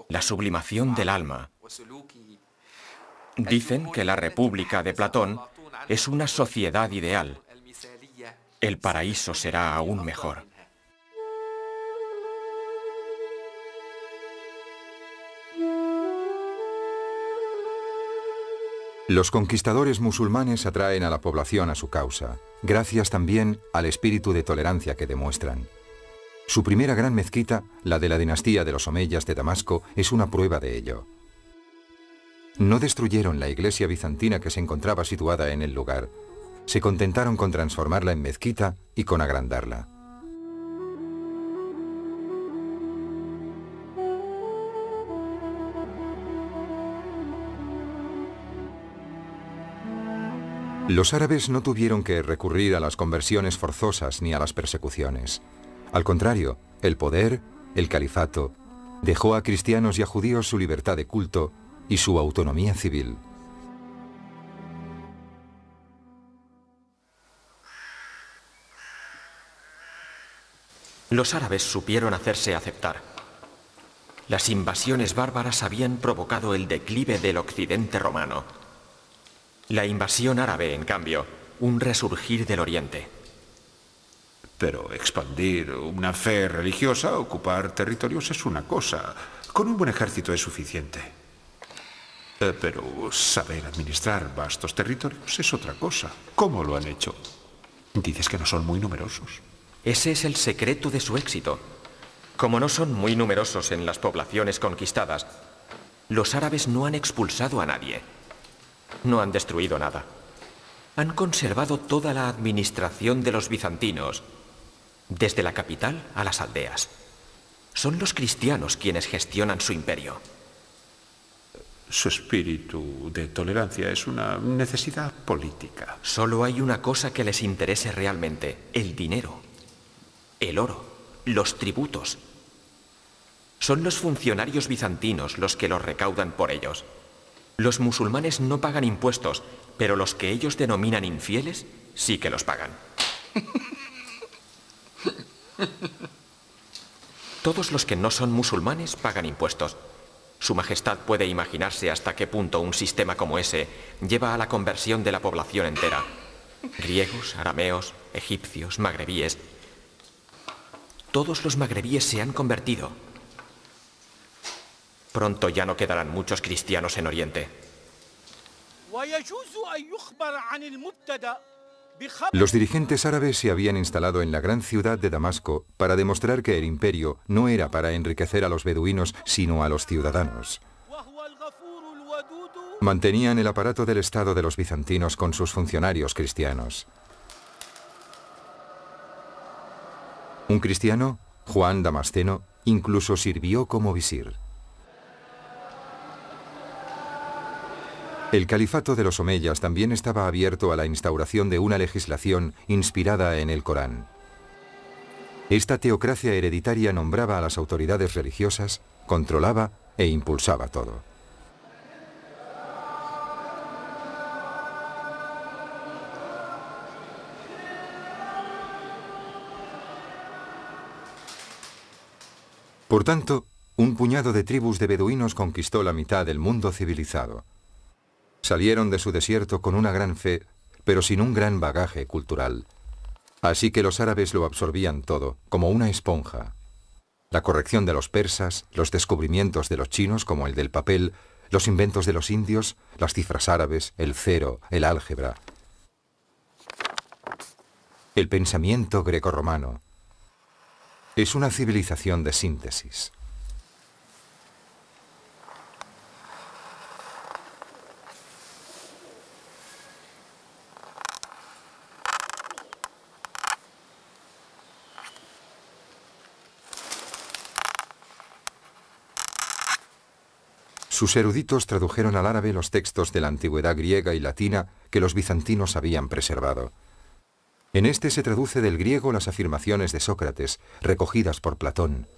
[SPEAKER 4] la sublimación del alma. Dicen que la República de Platón es una sociedad ideal. El paraíso será aún mejor.
[SPEAKER 3] Los conquistadores musulmanes atraen a la población a su causa, gracias también al espíritu de tolerancia que demuestran. Su primera gran mezquita, la de la dinastía de los Omeyas de Damasco, es una prueba de ello. No destruyeron la iglesia bizantina que se encontraba situada en el lugar. Se contentaron con transformarla en mezquita y con agrandarla. Los árabes no tuvieron que recurrir a las conversiones forzosas ni a las persecuciones. Al contrario, el poder, el califato, dejó a cristianos y a judíos su libertad de culto y su autonomía civil.
[SPEAKER 4] Los árabes supieron hacerse aceptar. Las invasiones bárbaras habían provocado el declive del occidente romano. La invasión árabe, en cambio, un resurgir del oriente.
[SPEAKER 1] Pero expandir una fe religiosa, ocupar territorios es una cosa. Con un buen ejército es suficiente. Pero saber administrar vastos territorios es otra cosa. ¿Cómo lo han hecho? Dices que no son muy numerosos.
[SPEAKER 4] Ese es el secreto de su éxito. Como no son muy numerosos en las poblaciones conquistadas, los árabes no han expulsado a nadie. No han destruido nada. Han conservado toda la administración de los bizantinos, desde la capital a las aldeas. Son los cristianos quienes gestionan su imperio.
[SPEAKER 1] Su espíritu de tolerancia es una necesidad política.
[SPEAKER 4] Solo hay una cosa que les interese realmente: el dinero, el oro, los tributos. Son los funcionarios bizantinos los que los recaudan por ellos. Los musulmanes no pagan impuestos, pero los que ellos denominan infieles sí que los pagan. Todos los que no son musulmanes pagan impuestos. Su Majestad puede imaginarse hasta qué punto un sistema como ese lleva a la conversión de la población entera. Griegos, arameos, egipcios, magrebíes. Todos los magrebíes se han convertido. Pronto ya no quedarán muchos cristianos en Oriente.
[SPEAKER 3] Los dirigentes árabes se habían instalado en la gran ciudad de Damasco para demostrar que el imperio no era para enriquecer a los beduinos, sino a los ciudadanos. Mantenían el aparato del Estado de los bizantinos con sus funcionarios cristianos. Un cristiano, Juan Damasceno, incluso sirvió como visir. El califato de los Omeyas también estaba abierto a la instauración de una legislación inspirada en el Corán. Esta teocracia hereditaria nombraba a las autoridades religiosas, controlaba e impulsaba todo. Por tanto, un puñado de tribus de beduinos conquistó la mitad del mundo civilizado. Salieron de su desierto con una gran fe, pero sin un gran bagaje cultural. Así que los árabes lo absorbían todo, como una esponja. La corrección de los persas, los descubrimientos de los chinos, como el del papel, los inventos de los indios, las cifras árabes, el cero, el álgebra. El pensamiento grecorromano. Es una civilización de síntesis. Sus eruditos tradujeron al árabe los textos de la antigüedad griega y latina que los bizantinos habían preservado. En este se traduce del griego las afirmaciones de Sócrates, recogidas por Platón.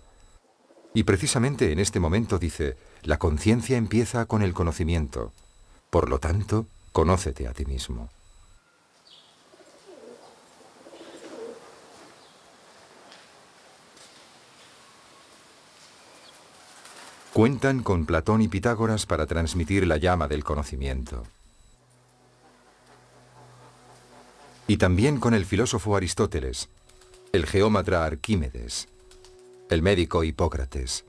[SPEAKER 3] Y precisamente en este momento dice: la conciencia empieza con el conocimiento. Por lo tanto, conócete a ti mismo. Cuentan con Platón y Pitágoras para transmitir la llama del conocimiento. Y también con el filósofo Aristóteles, el geómatra Arquímedes, el médico Hipócrates,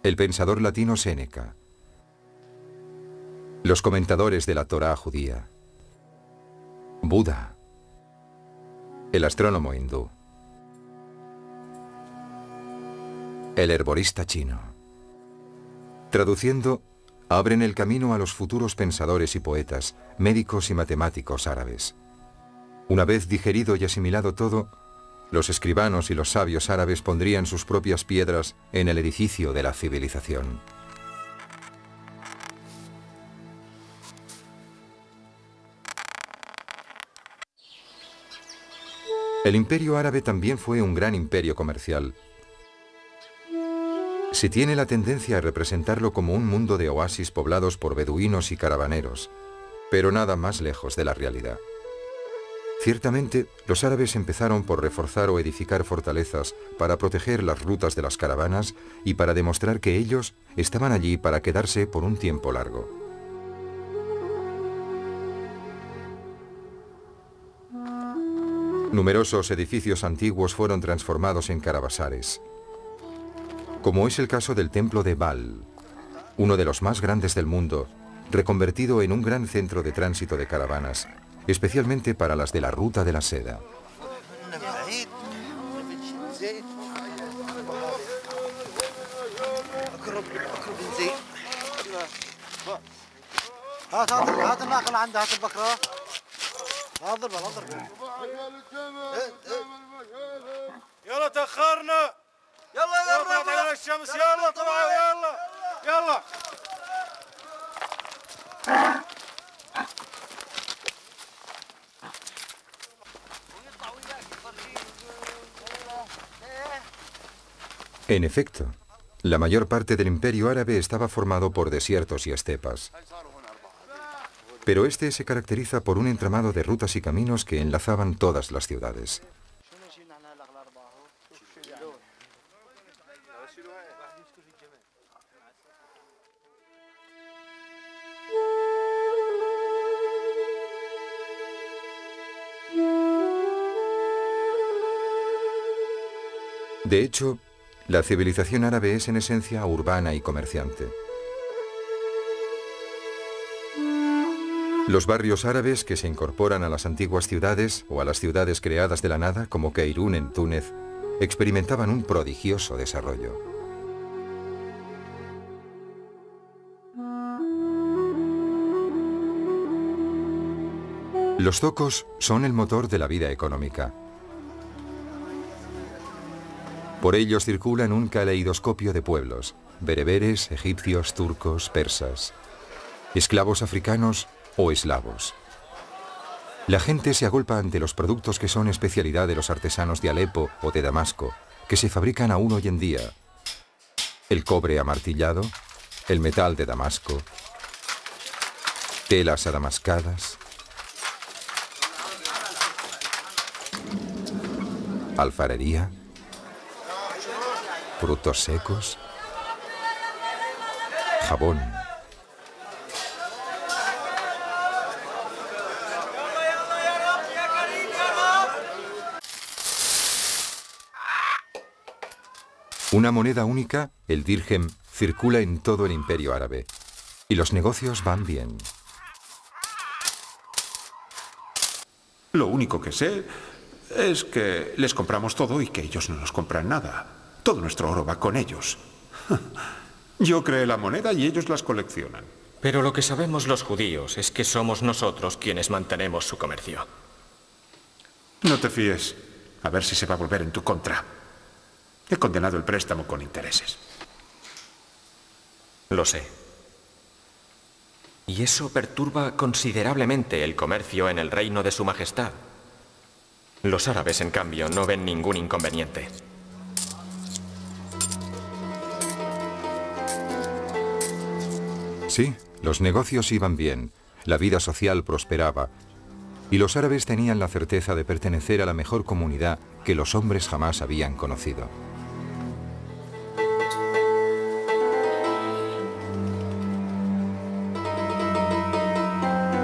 [SPEAKER 3] el pensador latino Séneca, los comentadores de la Torá judía, Buda, el astrónomo hindú, el herborista chino. Traduciendo, abren el camino a los futuros pensadores y poetas, médicos y matemáticos árabes. Una vez digerido y asimilado todo, los escribanos y los sabios árabes pondrían sus propias piedras en el edificio de la civilización. El imperio árabe también fue un gran imperio comercial. Se tiene la tendencia a representarlo como un mundo de oasis poblados por beduinos y caravaneros, pero nada más lejos de la realidad. Ciertamente, los árabes empezaron por reforzar o edificar fortalezas para proteger las rutas de las caravanas y para demostrar que ellos estaban allí para quedarse por un tiempo largo. Numerosos edificios antiguos fueron transformados en caravasares, como es el caso del templo de Baal, uno de los más grandes del mundo, reconvertido en un gran centro de tránsito de caravanas, especialmente para las de la ruta de la seda. En efecto, la mayor parte del imperio árabe estaba formado por desiertos y estepas. Pero este se caracteriza por un entramado de rutas y caminos que enlazaban todas las ciudades. De hecho, la civilización árabe es en esencia urbana y comerciante. Los barrios árabes que se incorporan a las antiguas ciudades o a las ciudades creadas de la nada, como Keirún en Túnez, experimentaban un prodigioso desarrollo. Los zocos son el motor de la vida económica. Por ellos circulan un caleidoscopio de pueblos: bereberes, egipcios, turcos, persas, esclavos africanos o eslavos. La gente se agolpa ante los productos que son especialidad de los artesanos de Alepo o de Damasco, que se fabrican aún hoy en día: el cobre amartillado, el metal de Damasco, telas adamascadas, alfarería, frutos secos, jabón. Una moneda única, el dirhem, circula en todo el imperio árabe, y los negocios van bien.
[SPEAKER 1] Lo único que sé es que les compramos todo y que ellos no nos compran nada. Todo nuestro oro va con ellos. Yo creé la moneda y ellos las coleccionan.
[SPEAKER 4] Pero lo que sabemos los judíos es que somos nosotros quienes mantenemos su comercio.
[SPEAKER 1] No te fíes. A ver si se va a volver en tu contra. He condenado el préstamo con intereses.
[SPEAKER 4] Lo sé. Y eso perturba considerablemente el comercio en el reino de su majestad. Los árabes, en cambio, no ven ningún inconveniente.
[SPEAKER 3] Sí, los negocios iban bien, la vida social prosperaba, y los árabes tenían la certeza de pertenecer a la mejor comunidad que los hombres jamás habían conocido.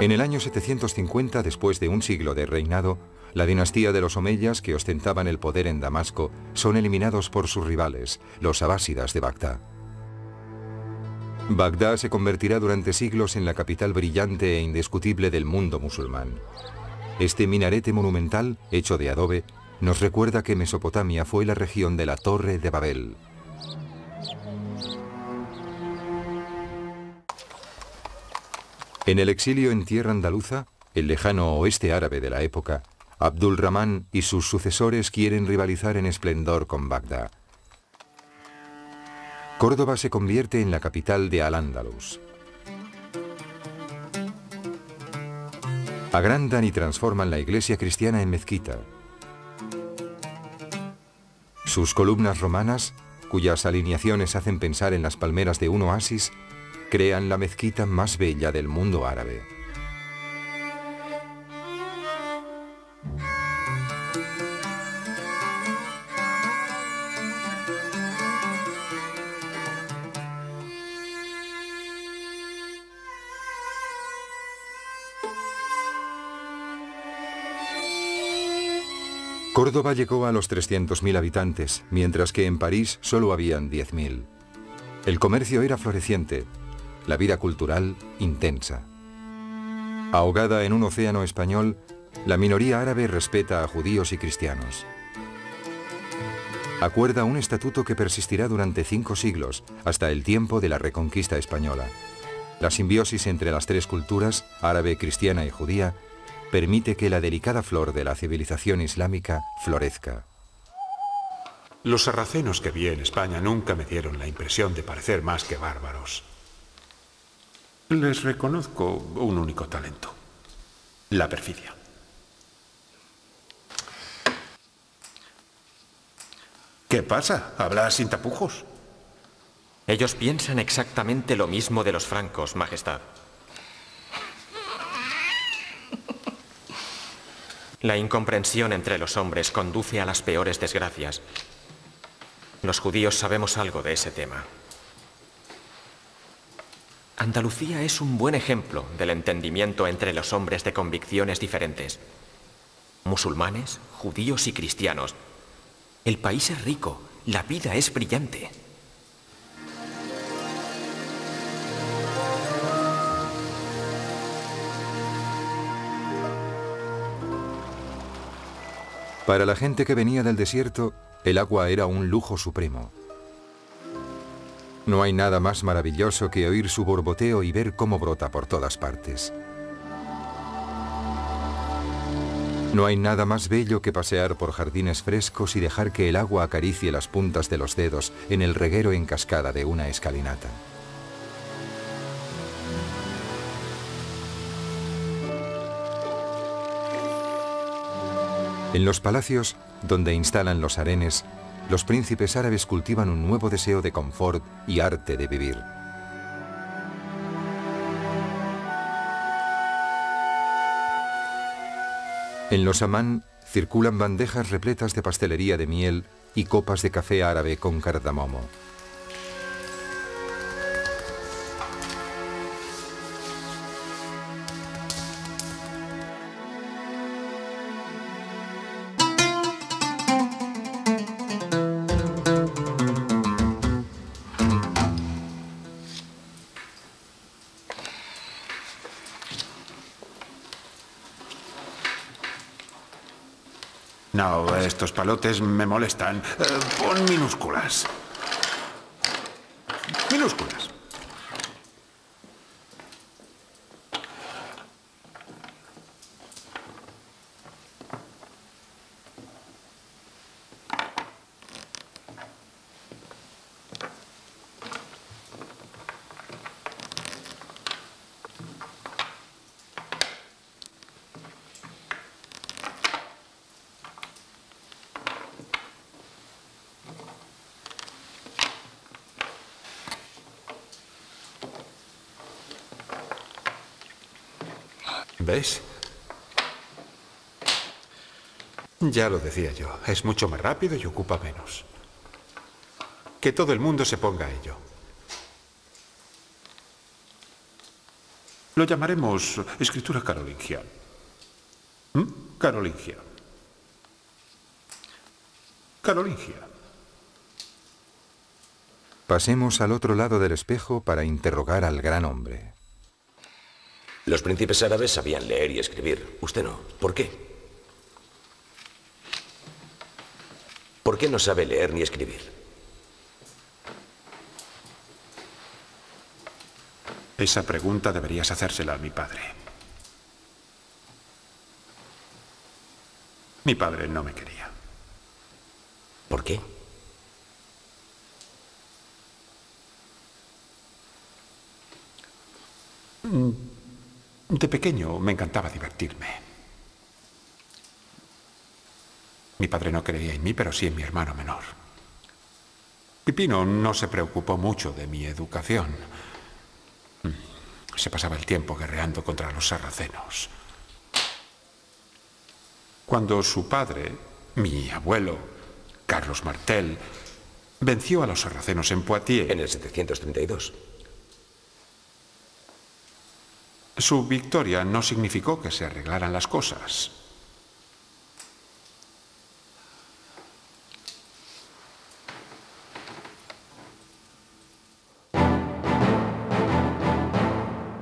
[SPEAKER 3] En el año 750, después de un siglo de reinado, la dinastía de los omeyas, que ostentaban el poder en Damasco, son eliminados por sus rivales, los abásidas de Bagdad. Bagdad se convertirá durante siglos en la capital brillante e indiscutible del mundo musulmán. Este minarete monumental, hecho de adobe, nos recuerda que Mesopotamia fue la región de la Torre de Babel. En el exilio en tierra andaluza, el lejano oeste árabe de la época, Abdul Rahman y sus sucesores quieren rivalizar en esplendor con Bagdad. Córdoba se convierte en la capital de Al-Ándalus. Agrandan y transforman la iglesia cristiana en mezquita. Sus columnas romanas, cuyas alineaciones hacen pensar en las palmeras de un oasis, crean la mezquita más bella del mundo árabe. Córdoba llegó a los 300.000 habitantes, mientras que en París solo habían 10.000. El comercio era floreciente, la vida cultural intensa. Ahogada en un océano español, la minoría árabe respeta a judíos y cristianos. Acuerda un estatuto que persistirá durante 5 siglos, hasta el tiempo de la Reconquista española. La simbiosis entre las 3 culturas, árabe, cristiana y judía, permite que la delicada flor de la civilización islámica florezca.
[SPEAKER 1] Los sarracenos que vi en España nunca me dieron la impresión de parecer más que bárbaros. Les reconozco un único talento: la perfidia. ¿Qué pasa? ¿Hablas sin tapujos?
[SPEAKER 4] Ellos piensan exactamente lo mismo de los francos, Majestad. La incomprensión entre los hombres conduce a las peores desgracias. Los judíos sabemos algo de ese tema. Andalucía es un buen ejemplo del entendimiento entre los hombres de convicciones diferentes. Musulmanes, judíos y cristianos. El país es rico, la vida es brillante.
[SPEAKER 3] Para la gente que venía del desierto, el agua era un lujo supremo. No hay nada más maravilloso que oír su borboteo y ver cómo brota por todas partes. No hay nada más bello que pasear por jardines frescos y dejar que el agua acaricie las puntas de los dedos en el reguero en cascada de una escalinata. En los palacios, donde instalan los harenes, los príncipes árabes cultivan un nuevo deseo de confort y arte de vivir. En los hamán circulan bandejas repletas de pastelería de miel y copas de café árabe con cardamomo.
[SPEAKER 1] No, estos palotes me molestan. Pon minúsculas. Minúsculas. ¿Ves? Ya lo decía yo, es mucho más rápido y ocupa menos. Que todo el mundo se ponga a ello. Lo llamaremos escritura carolingia. Carolingia. Carolingia.
[SPEAKER 3] Pasemos al otro lado del espejo para interrogar al gran hombre.
[SPEAKER 2] Los príncipes árabes sabían leer y escribir. Usted no. ¿Por qué? ¿Por qué no sabe leer ni escribir?
[SPEAKER 1] Esa pregunta deberías hacérsela a mi padre. Mi padre no me quería.
[SPEAKER 2] ¿Por qué?
[SPEAKER 1] De pequeño me encantaba divertirme. Mi padre no creía en mí, pero sí en mi hermano menor. Pipino no se preocupó mucho de mi educación. Se pasaba el tiempo guerreando contra los sarracenos. Cuando su padre, mi abuelo, Carlos Martel, venció a los sarracenos en Poitiers.
[SPEAKER 2] En el 732.
[SPEAKER 1] Su victoria no significó que se arreglaran las cosas.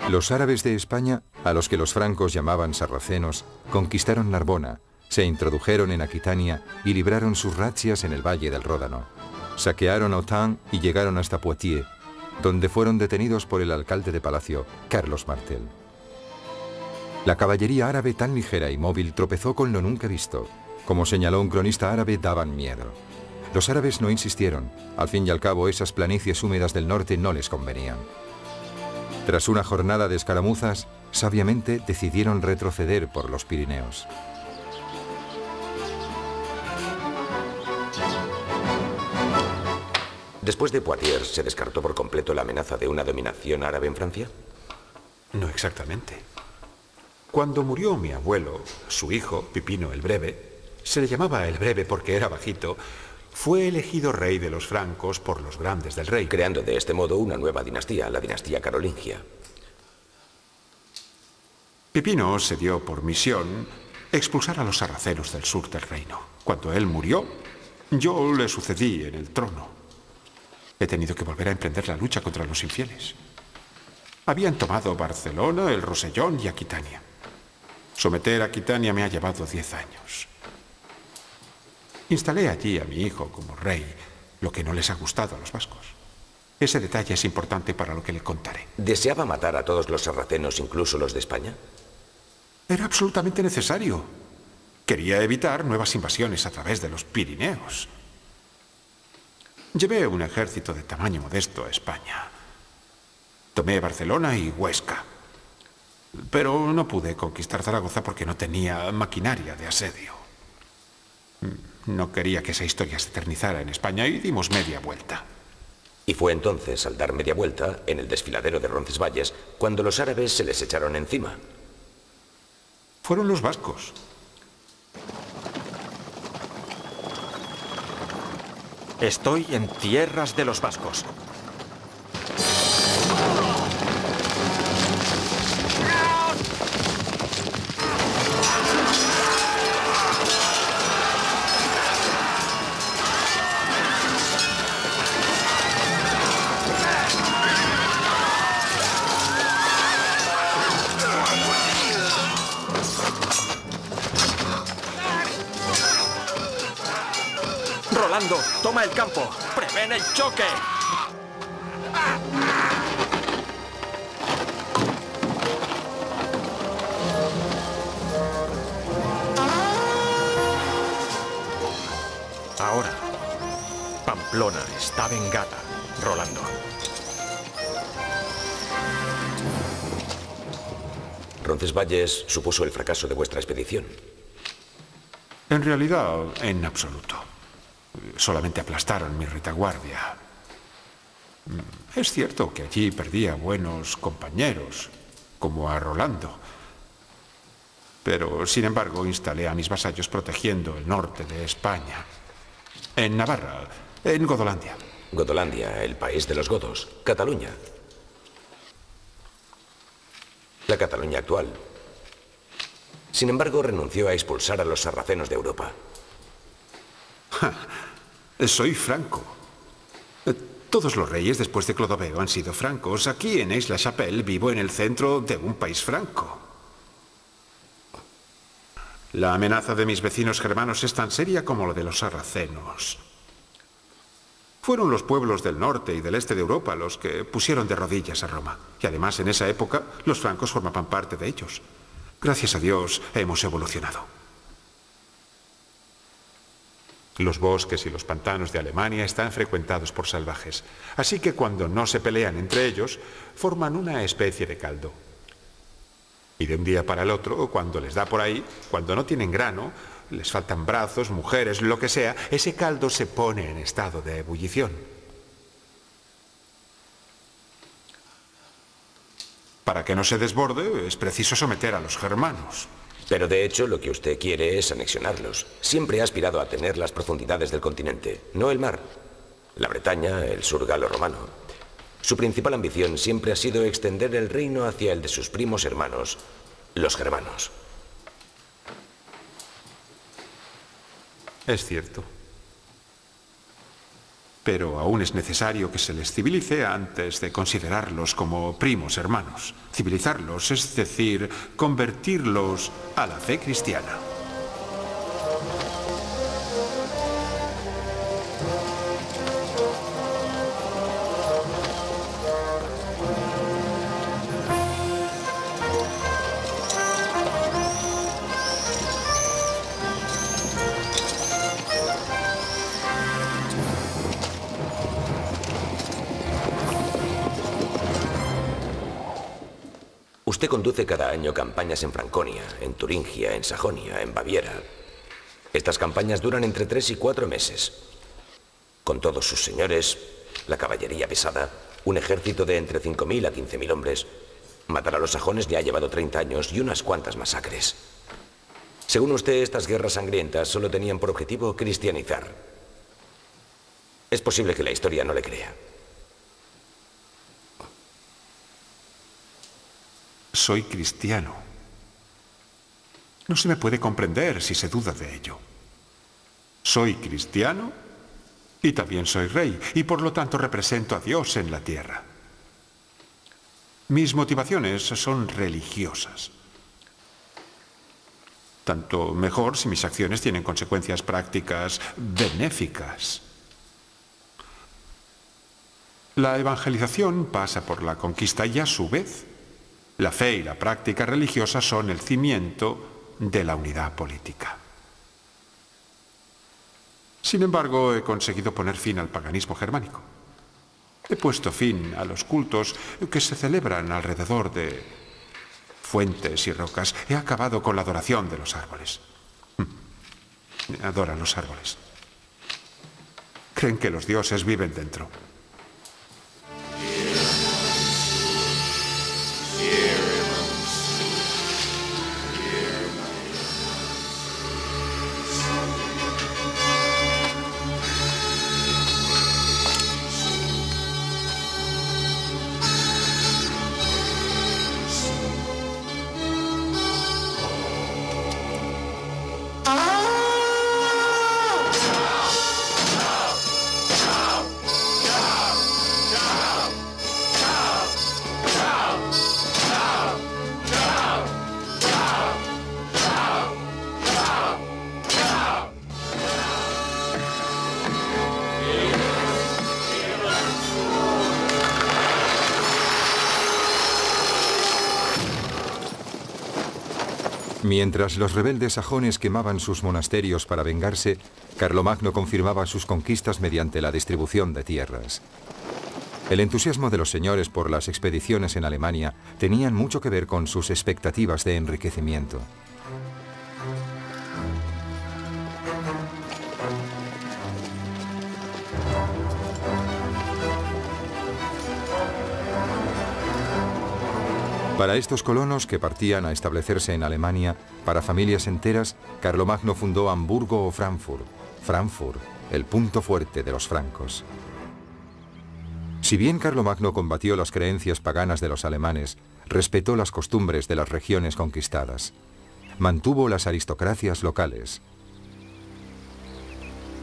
[SPEAKER 3] Los árabes de España, a los que los francos llamaban sarracenos, conquistaron Narbona, se introdujeron en Aquitania y libraron sus razzias en el Valle del Ródano. Saquearon Autun y llegaron hasta Poitiers, donde fueron detenidos por el alcalde de palacio, Carlos Martel. La caballería árabe tan ligera y móvil tropezó con lo nunca visto. Como señaló un cronista árabe, daban miedo. Los árabes no insistieron. Al fin y al cabo, esas planicies húmedas del norte no les convenían. Tras una jornada de escaramuzas, sabiamente decidieron retroceder por los Pirineos.
[SPEAKER 2] Después de Poitiers, ¿se descartó por completo la amenaza de una dominación árabe en Francia?
[SPEAKER 1] No exactamente. Cuando murió mi abuelo, su hijo, Pipino el Breve, se le llamaba el Breve porque era bajito, fue elegido rey de los francos por los grandes del rey.
[SPEAKER 2] Creando de este modo una nueva dinastía, la dinastía carolingia.
[SPEAKER 1] Pipino se dio por misión expulsar a los sarracenos del sur del reino. Cuando él murió, yo le sucedí en el trono. He tenido que volver a emprender la lucha contra los infieles. Habían tomado Barcelona, el Rosellón y Aquitania. Someter a Aquitania me ha llevado 10 años. Instalé allí a mi hijo como rey, lo que no les ha gustado a los vascos. Ese detalle es importante para lo que le contaré.
[SPEAKER 2] ¿Deseaba matar a todos los sarracenos, incluso los de España?
[SPEAKER 1] Era absolutamente necesario. Quería evitar nuevas invasiones a través de los Pirineos. Llevé un ejército de tamaño modesto a España. Tomé Barcelona y Huesca. Pero no pude conquistar Zaragoza porque no tenía maquinaria de asedio. No quería que esa historia se eternizara en España y dimos media vuelta.
[SPEAKER 2] Y fue entonces, al dar media vuelta, en el desfiladero de Roncesvalles, cuando los árabes se les echaron encima.
[SPEAKER 1] Fueron los vascos.
[SPEAKER 4] Estoy en tierras de los vascos. Rolando, toma el campo. ¡Prevén el choque! Ahora, Pamplona está vengada, Rolando.
[SPEAKER 2] Roncesvalles supuso el fracaso de vuestra expedición.
[SPEAKER 1] En realidad, en absoluto. Solamente aplastaron mi retaguardia. Es cierto que allí perdí a buenos compañeros, como a Rolando. Pero, sin embargo, instalé a mis vasallos protegiendo el norte de España. En Navarra, en Godolandia.
[SPEAKER 2] Godolandia, el país de los godos. Cataluña. la Cataluña actual. Sin embargo, renunció a expulsar a los sarracenos de Europa.
[SPEAKER 1] Soy franco. Todos los reyes después de Clodoveo han sido francos. Aquí en Aix-la-Chapelle vivo en el centro de un país franco. La amenaza de mis vecinos germanos es tan seria como la de los sarracenos. Fueron los pueblos del norte y del este de Europa los que pusieron de rodillas a Roma. Y además, en esa época, los francos formaban parte de ellos. Gracias a Dios, hemos evolucionado. Los bosques y los pantanos de Alemania están frecuentados por salvajes. Así que cuando no se pelean entre ellos, forman una especie de caldo. Y de un día para el otro, cuando les da por ahí, cuando no tienen grano, les faltan brazos, mujeres, lo que sea, ese caldo se pone en estado de ebullición. Para que no se desborde, es preciso someter a los germanos.
[SPEAKER 2] Pero de hecho, lo que usted quiere es anexionarlos. Siempre ha aspirado a tener las profundidades del continente, no el mar. La Bretaña, el sur galo-romano. Su principal ambición siempre ha sido extender el reino hacia el de sus primos hermanos, los germanos.
[SPEAKER 1] Es cierto. Pero aún es necesario que se les civilice antes de considerarlos como primos hermanos. Civilizarlos, es decir, convertirlos a la fe cristiana.
[SPEAKER 2] Usted conduce cada año campañas en Franconia, en Turingia, en Sajonia, en Baviera. Estas campañas duran entre 3 y 4 meses. Con todos sus señores, la caballería pesada, un ejército de entre 5.000 a 15.000 hombres. Matar a los sajones le ha llevado 30 años y unas cuantas masacres. Según usted, estas guerras sangrientas solo tenían por objetivo cristianizar. Es posible que la historia no le crea.
[SPEAKER 1] Soy cristiano. No se me puede comprender si se duda de ello. Soy cristiano y también soy rey, y por lo tanto represento a Dios en la tierra. Mis motivaciones son religiosas. Tanto mejor si mis acciones tienen consecuencias prácticas benéficas. La evangelización pasa por la conquista y a su vez la fe y la práctica religiosa son el cimiento de la unidad política. Sin embargo, he conseguido poner fin al paganismo germánico. He puesto fin a los cultos que se celebran alrededor de fuentes y rocas. He acabado con la adoración de los árboles. Adoran los árboles. Creen que los dioses viven dentro.
[SPEAKER 3] Mientras los rebeldes sajones quemaban sus monasterios para vengarse, Carlomagno confirmaba sus conquistas mediante la distribución de tierras. El entusiasmo de los señores por las expediciones en Alemania tenían mucho que ver con sus expectativas de enriquecimiento. Para estos colonos que partían a establecerse en Alemania, para familias enteras, Carlomagno fundó Hamburgo o Frankfurt. Frankfurt, el punto fuerte de los francos. Si bien Carlomagno combatió las creencias paganas de los alemanes, respetó las costumbres de las regiones conquistadas. Mantuvo las aristocracias locales.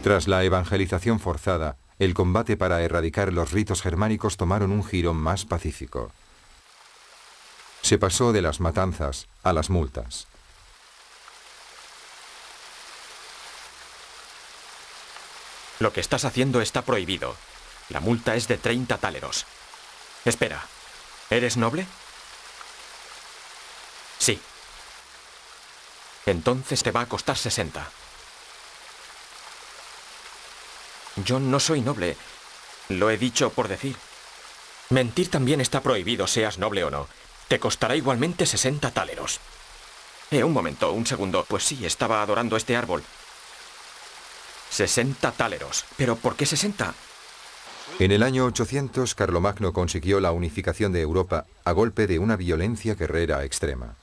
[SPEAKER 3] Tras la evangelización forzada, el combate para erradicar los ritos germánicos tomaron un giro más pacífico. Se pasó de las matanzas a las multas.
[SPEAKER 4] Lo que estás haciendo está prohibido. La multa es de 30 táleros. Espera, ¿eres noble? Sí. Entonces te va a costar 60. Yo no soy noble. Lo he dicho por decir. Mentir también está prohibido, seas noble o no. Te costará igualmente 60 táleros. Un momento, un segundo. Pues sí, estaba adorando este árbol. 60 táleros. ¿Pero por qué 60?
[SPEAKER 3] En el año 800, Carlomagno consiguió la unificación de Europa a golpe de una violencia guerrera extrema.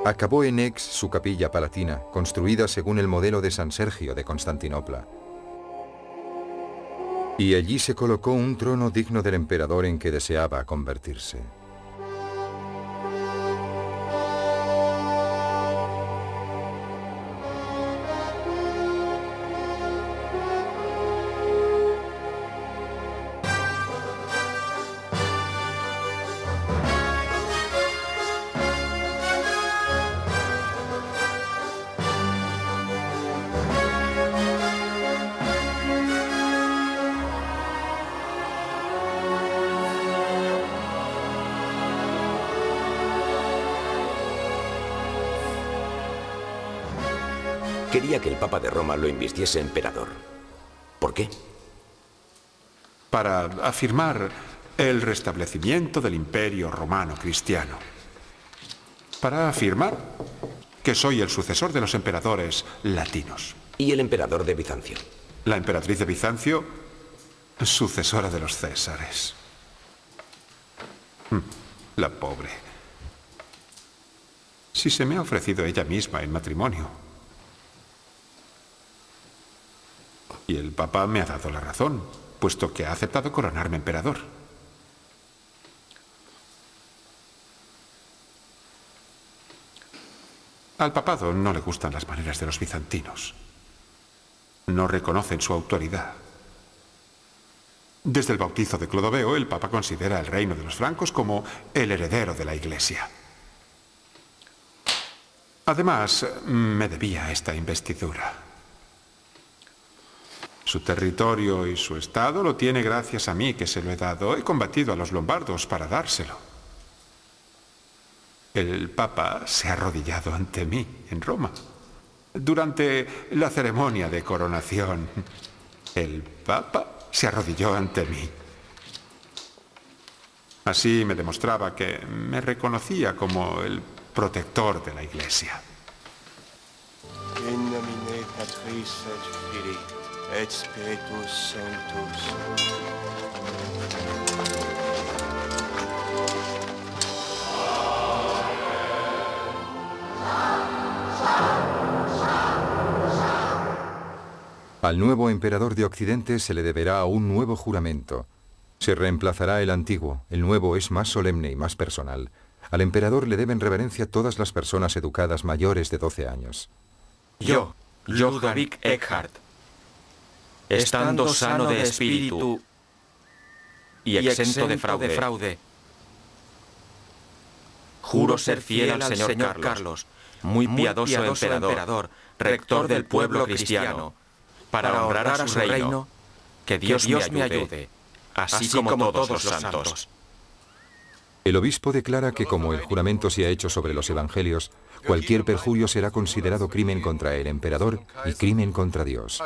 [SPEAKER 3] Acabó en Aix su capilla palatina, construida según el modelo de San Sergio de Constantinopla. Y allí se colocó un trono digno del emperador en que deseaba convertirse.
[SPEAKER 2] Quería que el Papa de Roma lo invistiese emperador. ¿Por qué?
[SPEAKER 1] Para afirmar el restablecimiento del Imperio Romano Cristiano. Para afirmar que soy el sucesor de los emperadores latinos.
[SPEAKER 2] ¿Y el emperador de Bizancio?
[SPEAKER 1] La emperatriz de Bizancio, sucesora de los Césares. La pobre. Si se me ha ofrecido ella misma en matrimonio. Y el Papa me ha dado la razón, puesto que ha aceptado coronarme emperador. Al papado no le gustan las maneras de los bizantinos. No reconocen su autoridad. Desde el bautizo de Clodoveo, el Papa considera el reino de los francos como el heredero de la Iglesia. Además, me debía esta investidura. Su territorio y su estado lo tiene gracias a mí, que se lo he dado. He combatido a los lombardos para dárselo. El Papa se ha arrodillado ante mí en Roma. Durante la ceremonia de coronación, el Papa se arrodilló ante mí. Así me demostraba que me reconocía como el protector de la Iglesia.
[SPEAKER 6] In nomine Patris et Filii et Spiritus Sanctus.
[SPEAKER 3] Al nuevo emperador de Occidente se le deberá un nuevo juramento. Se reemplazará el antiguo, el nuevo es más solemne y más personal. Al emperador le deben reverencia todas las personas educadas mayores de 12 años.
[SPEAKER 4] Yo, Ludovic Eckhard, estando sano de espíritu y exento de fraude, juro ser fiel al señor Carlos, muy piadoso emperador, rector del pueblo cristiano, para honrar a su reino, que Dios me ayude, así como todos los santos.
[SPEAKER 3] El obispo declara que como el juramento se ha hecho sobre los evangelios, cualquier perjurio será considerado crimen contra el emperador y crimen contra Dios.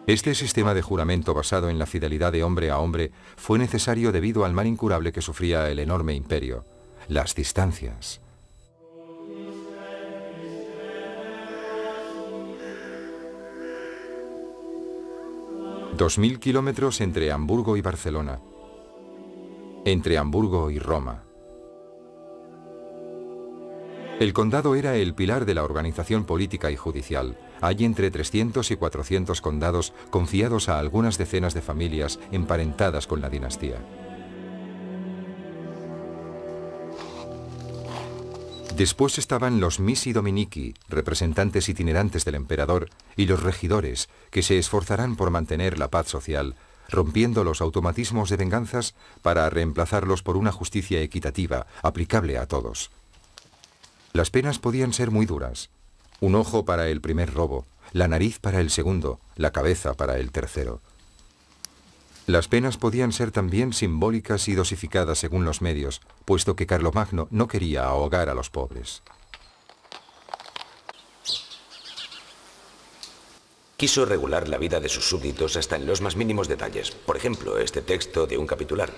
[SPEAKER 3] Este sistema de juramento basado en la fidelidad de hombre a hombre fue necesario debido al mal incurable que sufría el enorme imperio, las distancias. $2000 kilómetros entre Hamburgo y Barcelona, entre Hamburgo y Roma. El condado era el pilar de la organización política y judicial. Hay entre 300 y 400 condados confiados a algunas decenas de familias emparentadas con la dinastía. Después estaban los missi dominici, representantes itinerantes del emperador, y los regidores, que se esforzarán por mantener la paz social, rompiendo los automatismos de venganzas para reemplazarlos por una justicia equitativa, aplicable a todos. Las penas podían ser muy duras. Un ojo para el primer robo, la nariz para el segundo, la cabeza para el tercero. Las penas podían ser también simbólicas y dosificadas según los medios, puesto que Carlomagno no quería ahogar a los pobres.
[SPEAKER 2] Quiso regular la vida de sus súbditos hasta en los más mínimos detalles. Por ejemplo, este texto de un capitular.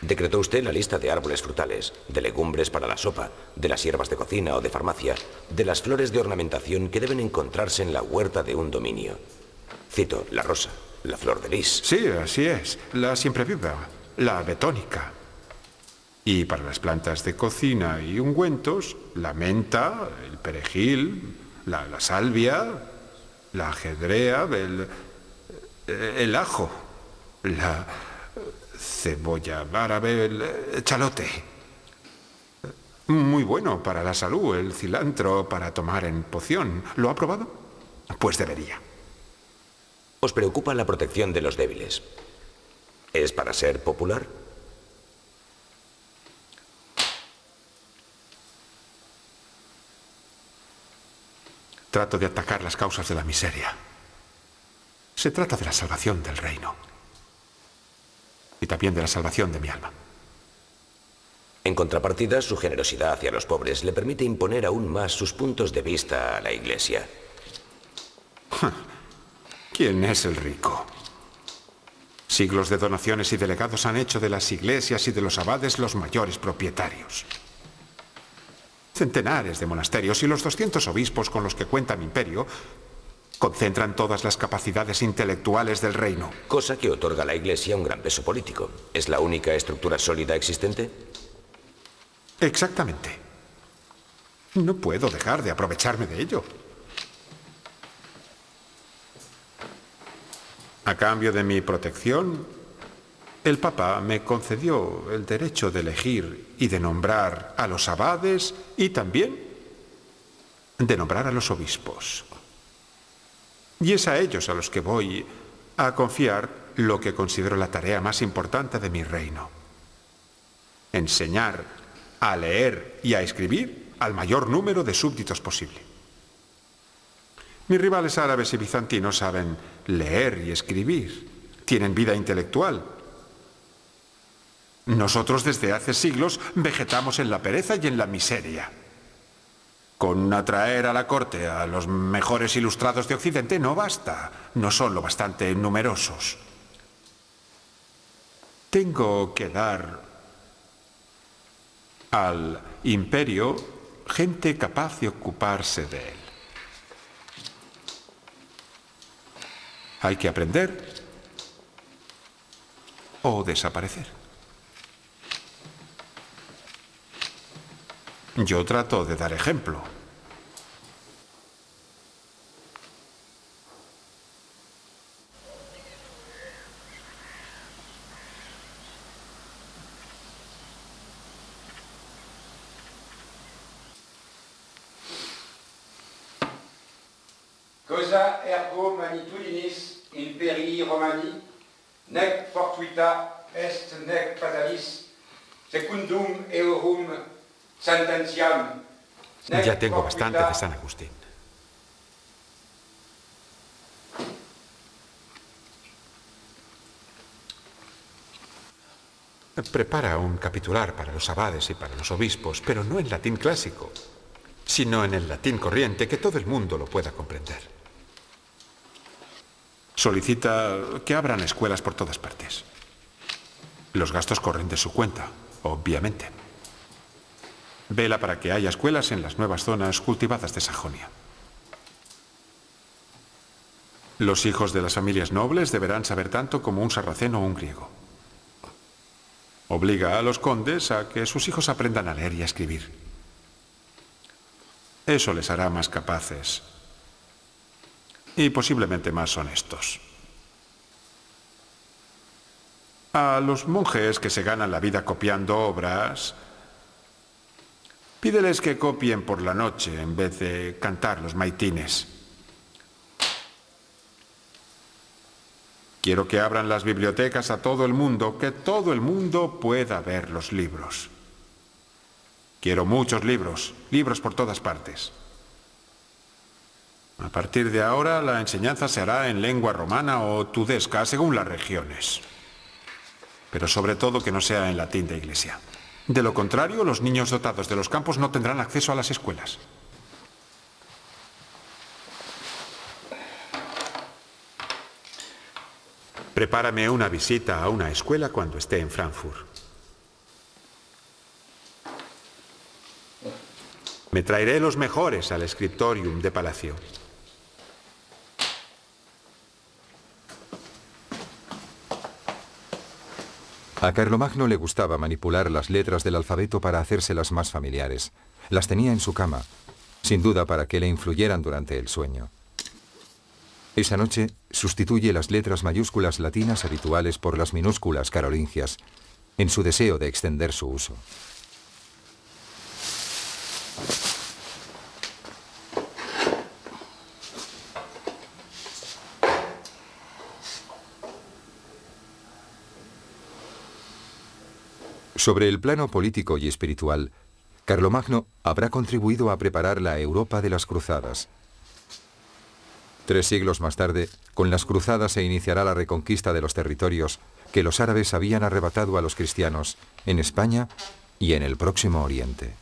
[SPEAKER 2] Decretó usted la lista de árboles frutales, de legumbres para la sopa, de las hierbas de cocina o de farmacia, de las flores de ornamentación que deben encontrarse en la huerta de un dominio. Cito, la rosa, la flor de lis.
[SPEAKER 1] Sí, así es. La siempre viva, la betónica. Y para las plantas de cocina y ungüentos, la menta, el perejil, la salvia, la ajedrea, el ajo, la cebolla árabe, el chalote. Muy bueno para la salud, el cilantro para tomar en poción. ¿Lo ha probado? Pues debería.
[SPEAKER 2] Os preocupa la protección de los débiles. ¿Es para ser popular?
[SPEAKER 1] Trato de atacar las causas de la miseria. Se trata de la salvación del reino. Y también de la salvación de mi alma.
[SPEAKER 2] En contrapartida, su generosidad hacia los pobres le permite imponer aún más sus puntos de vista a la Iglesia.
[SPEAKER 1] ¿Quién es el rico? Siglos de donaciones y delegados han hecho de las iglesias y de los abades los mayores propietarios. Centenares de monasterios y los 200 obispos con los que cuenta mi imperio concentran todas las capacidades intelectuales del reino.
[SPEAKER 2] Cosa que otorga a la Iglesia un gran peso político. ¿Es la única estructura sólida existente?
[SPEAKER 1] Exactamente. No puedo dejar de aprovecharme de ello. A cambio de mi protección, el Papa me concedió el derecho de elegir y de nombrar a los abades y también de nombrar a los obispos. Y es a ellos a los que voy a confiar lo que considero la tarea más importante de mi reino. Enseñar a leer y a escribir al mayor número de súbditos posible. Mis rivales árabes y bizantinos saben leer y escribir. Tienen vida intelectual. Nosotros desde hace siglos vegetamos en la pereza y en la miseria. Con atraer a la corte a los mejores ilustrados de Occidente no basta. No son lo bastante numerosos. Tengo que dar al imperio gente capaz de ocuparse de él. Hay que aprender o desaparecer. Yo trato de dar ejemplo.
[SPEAKER 7] Cosa ergo manitudinis imperii Romani, nec fortuita est nec fatalis, secundum eorum sententiam.
[SPEAKER 1] Ya tengo bastante de San Agustín. Prepara un capitular para los abades y para los obispos, pero no en latín clásico, sino en el latín corriente, que todo el mundo lo pueda comprender. Solicita que abran escuelas por todas partes. Los gastos corren de su cuenta, obviamente. Vela para que haya escuelas en las nuevas zonas cultivadas de Sajonia. Los hijos de las familias nobles deberán saber tanto como un sarraceno o un griego. Obliga a los condes a que sus hijos aprendan a leer y a escribir. Eso les hará más capaces y posiblemente más honestos. A los monjes que se ganan la vida copiando obras, pídeles que copien por la noche en vez de cantar los maitines. Quiero que abran las bibliotecas a todo el mundo, que todo el mundo pueda ver los libros. Quiero muchos libros, libros por todas partes. A partir de ahora, la enseñanza se hará en lengua romana o tudesca, según las regiones. Pero sobre todo que no sea en latín de iglesia. De lo contrario, los niños dotados de los campos no tendrán acceso a las escuelas. Prepárame una visita a una escuela cuando esté en Frankfurt. Me traeré los mejores al scriptorium de palacio.
[SPEAKER 3] A Carlomagno le gustaba manipular las letras del alfabeto para hacérselas más familiares. Las tenía en su cama, sin duda para que le influyeran durante el sueño. Esa noche sustituye las letras mayúsculas latinas habituales por las minúsculas carolingias, en su deseo de extender su uso. Sobre el plano político y espiritual, Carlomagno habrá contribuido a preparar la Europa de las cruzadas. 3 siglos más tarde, con las cruzadas se iniciará la reconquista de los territorios que los árabes habían arrebatado a los cristianos en España y en el Próximo Oriente.